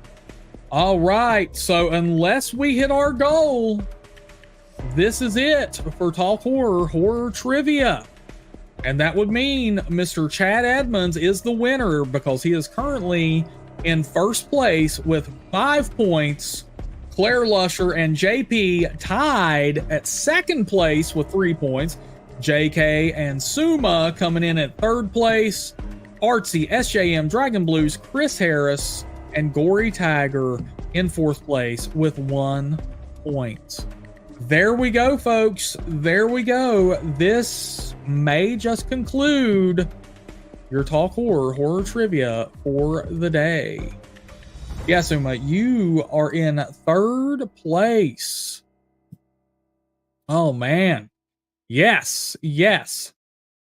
All right, so unless we hit our goal, this is it for Talk Horror Trivia. And that would mean Mr. Chad Edmonds is the winner because he is currently in first place with 5 points. Claire Lusher and JP tied at second place with 3 points. JK and Suma coming in at third place. Artsy, SJM, Dragon Blues, Chris Harris, and Gory Tiger in fourth place with 1 point. There we go, folks. There we go. This may just conclude your Talk Horror Trivia for the day. Yeah, Suma, you are in third place. Oh, man. Yes, yes.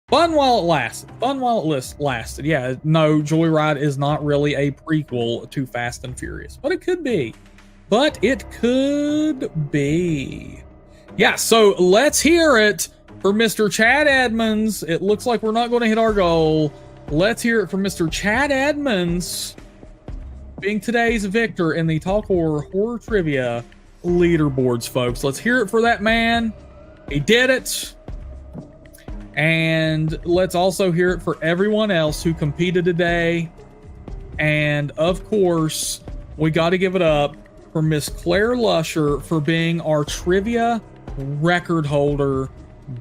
Fun while it lasted. Fun while it lasted. Yeah, no, Joyride is not really a prequel to Fast and Furious, but it could be. But it could be. Yeah, so let's hear it for Mr. Chad Edmonds. It looks like we're not going to hit our goal. Let's hear it for Mr. Chad Edmonds being today's victor in the Talk Horror Trivia leaderboards, folks. Let's hear it for that man. He did it. And let's also hear it for everyone else who competed today. And of course, we got to give it up for Miss Claire Lusher for being our trivia record holder.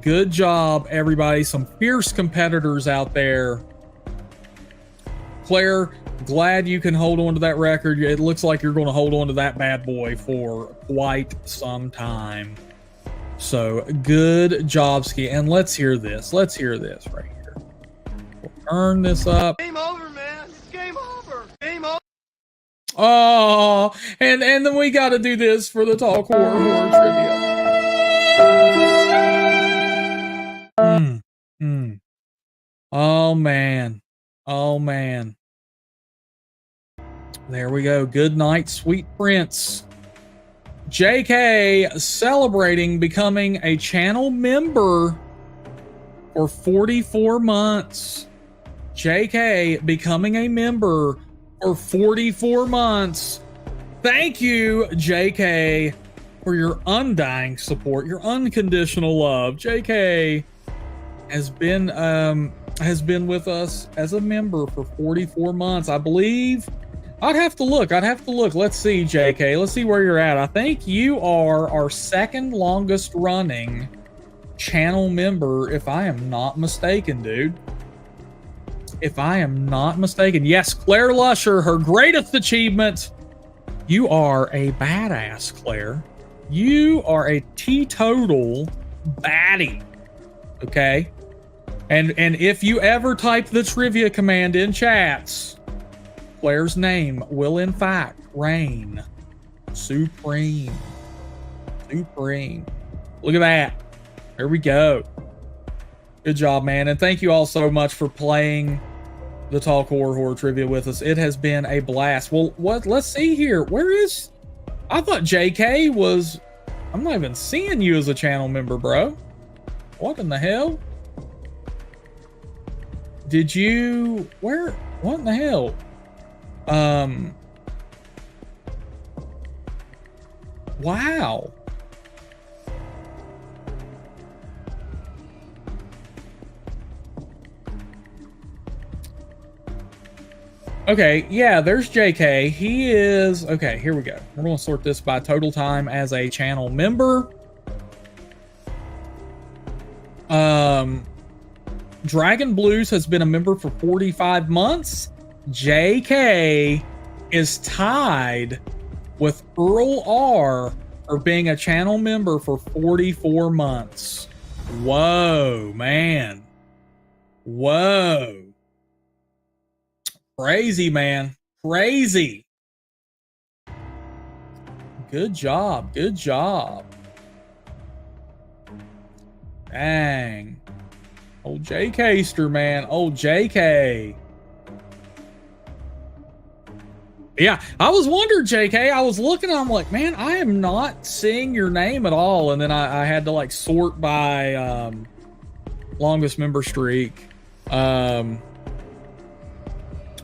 Good job, everybody. Some fierce competitors out there. Claire, glad you can hold on to that record. It looks like you're going to hold on to that bad boy for quite some time. So good job, Ski. And let's hear this. Let's hear this right here. We'll turn this up. Game over, man. It's game over. Game over. Oh, and then we got to do this for the Talk Horror Trivia. Oh, man. Oh, man. There we go. Good night, sweet prince. JK celebrating becoming a channel member for 44 months. JK becoming a member for 44 months. Thank you, JK, for your undying support, your unconditional love. JK has been with us as a member for 44 months, I believe. I'd have to look. Let's see, JK. Let's see where you're at. I think you are our second longest running channel member, if I am not mistaken, dude. If I am not mistaken. Yes, Claire Lusher, her greatest achievement. You are a badass, Claire. You are a teetotal baddie. Okay? And if you ever type the trivia command in chats, Claire's name will in fact reign supreme. Supreme. Look at that. There we go. Good job, man. And thank you all so much for playing the Talk Horror Trivia with us. It has been a blast. Well, let's see here. Where is... I thought JK was... I'm not even seeing you as a channel member, bro. What in the hell? Did you... Where... What in the hell? Wow. Okay, yeah, there's JK. He is... Okay, here we go. We're going to sort this by total time as a channel member. Dragon Blues has been a member for 45 months. JK is tied with Earl R for being a channel member for 44 months. Whoa, man. Whoa. Crazy, man. Crazy. Good job. Good job. Dang. Old JKster, man. Old JK. Yeah, I was wondering, JK. I was looking, I'm like, man, I am not seeing your name at all. And then I had to like sort by longest member streak.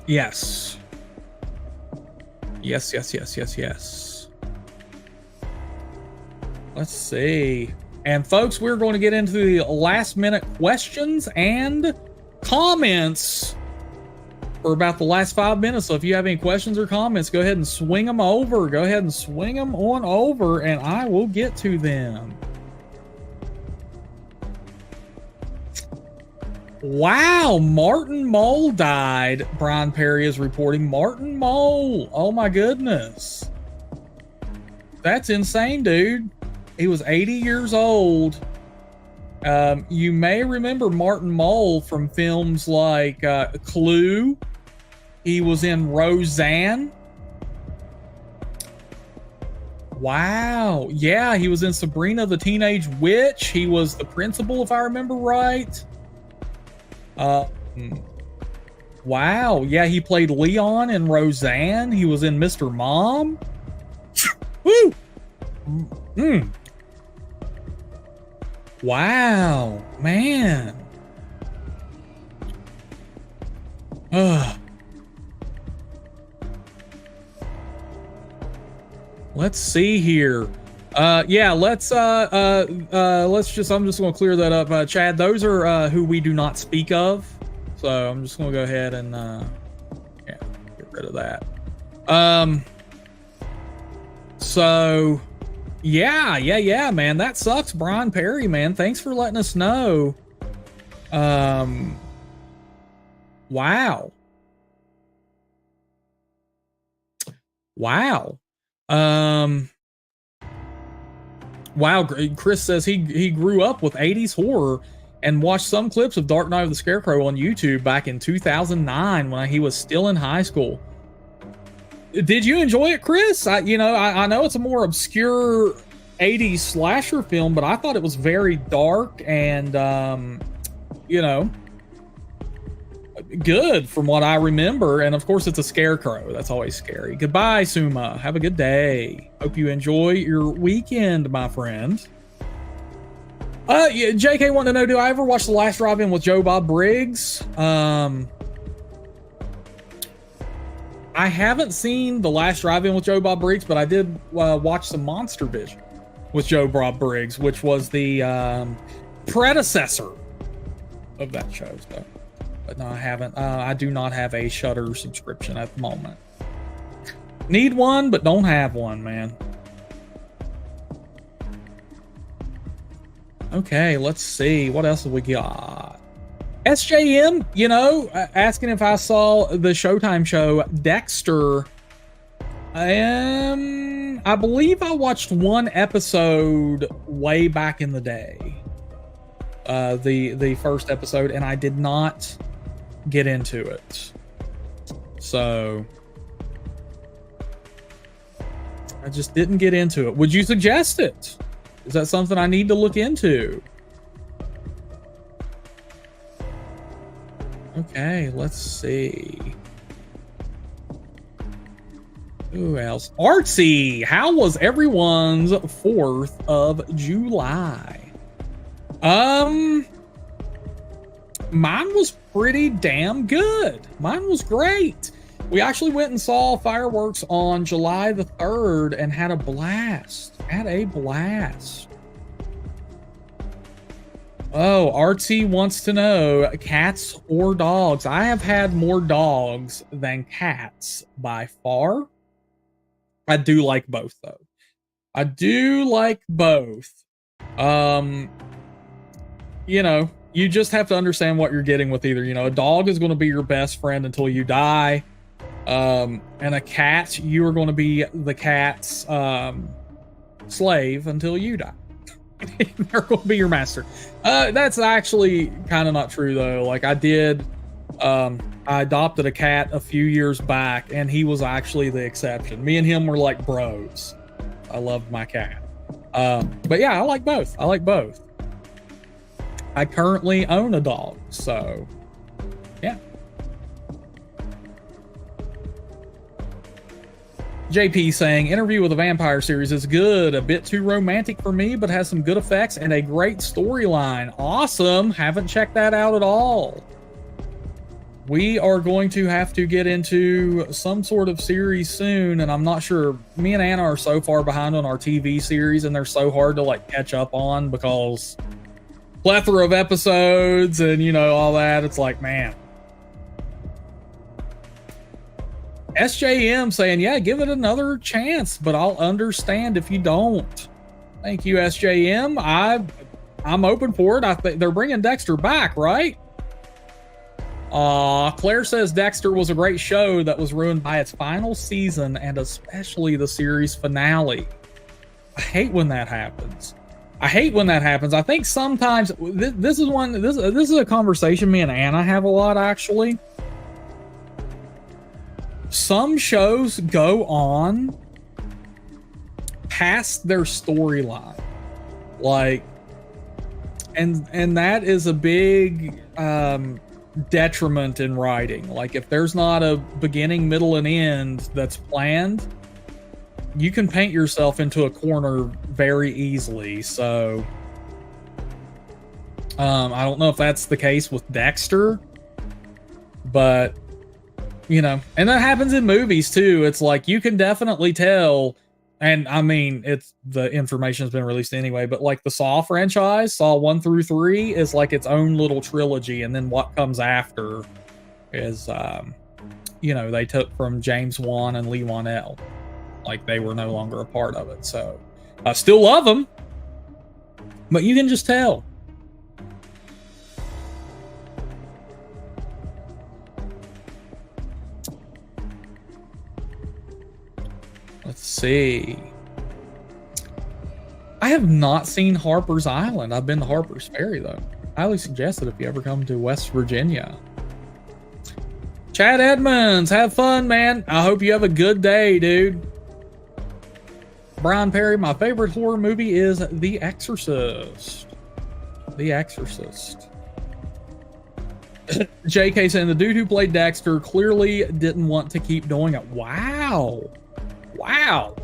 Yes. Yes. Let's see. And folks, we're going to get into the last minute questions and comments for about the last 5 minutes. So if you have any questions or comments, go ahead and swing them over. Go ahead and swing them on over and I will get to them. Wow, Martin Mole died. Brian Perry is reporting. Martin Mole. Oh my goodness. That's insane, dude. He was 80 years old. You may remember Martin Mole from films like Clue. He was in Roseanne. Wow. Yeah, he was in Sabrina the Teenage Witch. He was the principal, if I remember right. Wow. Yeah, he played Leon in Roseanne. He was in Mr. Mom. Woo! Wow, man. Let's see here. Yeah, let's just, I'm just going to clear that up. Chad, those are who we do not speak of. So I'm just going to go ahead and yeah, get rid of that. So yeah, man, that sucks, Brian Perry, man. Thanks for letting us know. Wow. Wow, Chris says he grew up with 80s horror and watched some clips of Dark Night of the Scarecrow on YouTube back in 2009 when he was still in high school. Did you enjoy it, Chris? I know it's a more obscure 80s slasher film, but I thought it was very dark and, good from what I remember. And of course, it's a scarecrow. That's always scary. Goodbye, Suma. Have a good day. Hope you enjoy your weekend, my friend. Yeah, JK wanted to know, do I ever watch The Last Drive-In with Joe Bob Briggs? I haven't seen The Last Drive-In with Joe Bob Briggs, but I did watch some Monster Vision with Joe Bob Briggs, which was the predecessor of that show. So, but no, I haven't. I do not have a Shudder subscription at the moment. Need one, but don't have one, man. Okay, let's see. What else have we got? SJM, asking if I saw the Showtime show Dexter. I believe I watched one episode way back in the day. The first episode, and I did not get into it. So I just didn't get into it. Would you suggest it? Is that something I need to look into? Okay, let's see. Who else? Artsy! How was everyone's 4th of July? Mine was pretty damn good. Mine was great. We actually went and saw fireworks on July the 3rd and had a blast. Oh, Artsy wants to know, cats or dogs? I have had more dogs than cats by far. I do like both, though. I do like both. you just have to understand what you're getting with either. You know, a dog is going to be your best friend until you die. And a cat, you are going to be the cat's slave until you die. They're going to be your master. That's actually kind of not true though. Like I adopted a cat a few years back, and he was actually the exception. Me and him were like bros. I loved my cat. But yeah, I like both. I currently own a dog, so yeah. JP saying, Interview with a Vampire series is good. A bit too romantic for me, but has some good effects and a great storyline. Awesome. Haven't checked that out at all. We are going to have to get into some sort of series soon, and I'm not sure. Me and Anna are so far behind on our TV series, and they're so hard to like catch up on because plethora of episodes and, you know, all that. It's like, man. SJM saying, yeah, give it another chance, but I'll understand if you don't. Thank you, SJM. I'm open for it. I think they're bringing Dexter back, right? Claire says Dexter was a great show that was ruined by its final season and especially the series finale. I hate when that happens. I think sometimes this is a conversation me and Anna have a lot, actually. Some shows go on past their storyline, like, and that is a big detriment in writing. Like, if there's not a beginning, middle, and end that's planned, you can paint yourself into a corner very easily. So I don't know if that's the case with Dexter, but you know, and that happens in movies too. It's like you can definitely tell, and I mean, it's the information has been released anyway, but like the Saw franchise, Saw 1 through 3 is like its own little trilogy, and then what comes after is you know, they took from James Wan and Lee Wanell. Like, they were no longer a part of it. So I still love them, but you can just tell. Let's see. I have not seen Harper's Island. I've been to Harper's Ferry, though. Highly suggested if you ever come to West Virginia. Chad Edmonds, have fun, man. I hope you have a good day, dude. Brian Perry, my favorite horror movie is The Exorcist. The Exorcist. JK saying the dude who played Dexter clearly didn't want to keep doing it. Wow. Wow.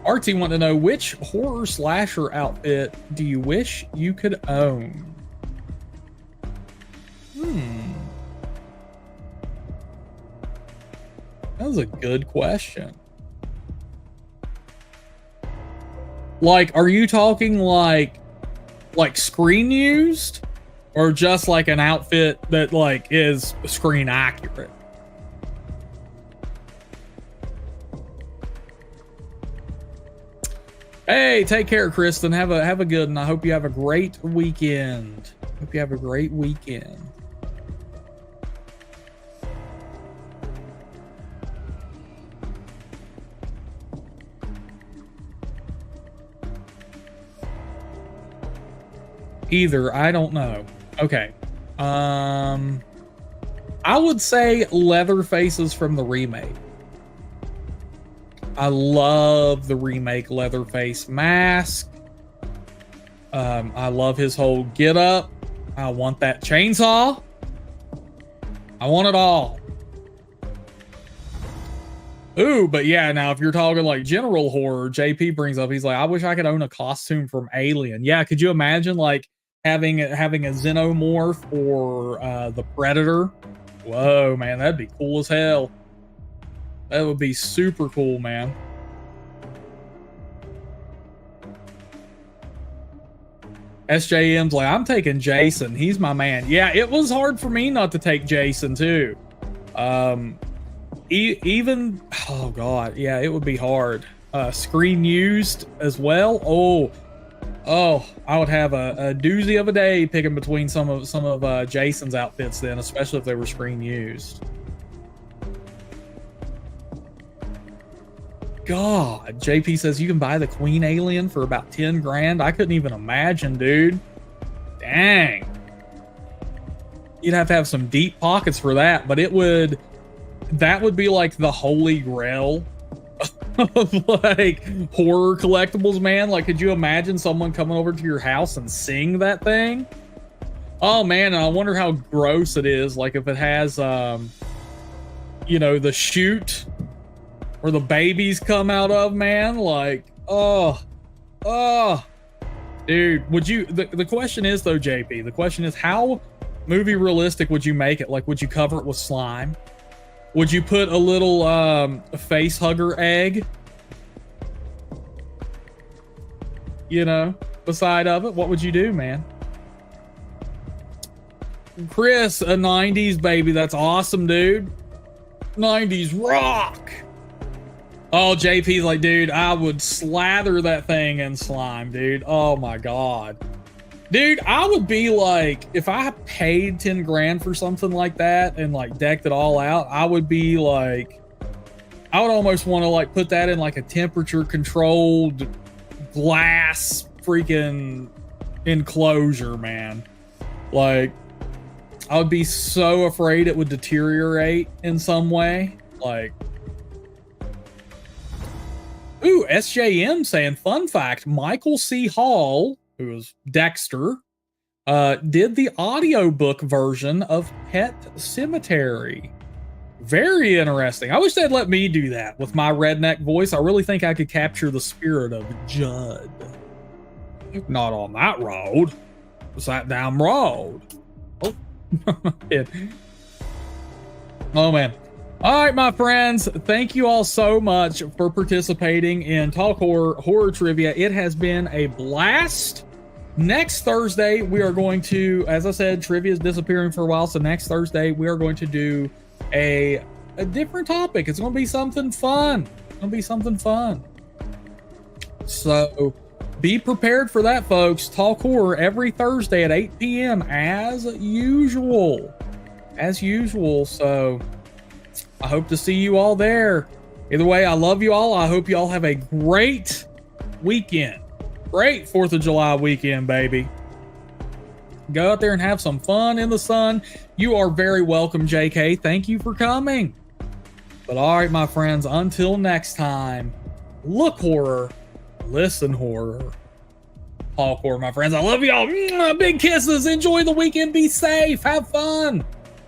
RT want to know, which horror slasher outfit do you wish you could own? That was a good question. Like, are you talking like screen used, or just like an outfit that like is screen accurate? Hey, take care, Kristen. Have a good one. I hope you have a great weekend. Hope you have a great weekend. Either, I don't know. Okay. I would say Leatherface's from the remake. I love the remake Leatherface mask. I love his whole get up. I want that chainsaw. I want it all. Ooh, but yeah, now if you're talking like general horror, JP brings up, he's like, I wish I could own a costume from Alien. Yeah, could you imagine like having a xenomorph or the Predator? Whoa, man, that'd be cool as hell. That would be super cool, man. SJM's like, I'm taking Jason. He's my man. Yeah, it was hard for me not to take Jason too. Even, oh God, yeah, it would be hard. Screen used as well. Oh, Oh, I would have a doozy of a day picking between some of Jason's outfits then, especially if they were screen used. God, JP says you can buy the Queen Alien for about 10 grand. I couldn't even imagine, dude. Dang. You'd have to have some deep pockets for that, but that would be like the holy grail of like horror collectibles, man. Like, could you imagine someone coming over to your house and seeing that thing? Oh man, I wonder how gross it is. Like if it has, you know, the chute where the babies come out of, man. Like, oh, dude, would you? The question is though, JP. The question is, how movie realistic would you make it? Like, would you cover it with slime? Would you put a little face hugger egg, you know, beside of it? What would you do, man? Chris, a 90s baby. That's awesome, dude. 90s rock. Oh, JP's like, dude, I would slather that thing in slime, dude. Oh my God. Dude, I would be like, if I paid 10 grand for something like that and like decked it all out, I would be like, I would almost want to like put that in like a temperature controlled glass freaking enclosure, man. Like, I would be so afraid it would deteriorate in some way. Like, ooh, SJM saying, fun fact, Michael C. Hall, who was Dexter, did the audiobook version of Pet Cemetery. Very interesting. I wish they'd let me do that with my redneck voice. I really think I could capture the spirit of Judd. Not on that road. It's that damn road. Oh, oh man. All right, my friends, thank you all so much for participating in Talk Horror Trivia. It has been a blast. Next Thursday, we are going to, as I said, trivia is disappearing for a while, so next Thursday, we are going to do a different topic. It's going to be something fun. It's going to be something fun. So be prepared for that, folks. Talk Horror every Thursday at 8 p.m. as usual. As usual, so I hope to see you all there. Either way, I love you all. I hope you all have a great weekend. Great 4th of July weekend, baby. Go out there and have some fun in the sun. You are very welcome, JK. Thank you for coming. But all right, my friends, until next time, look horror, listen horror. Talk horror, my friends. I love you all. Big kisses. Enjoy the weekend. Be safe. Have fun.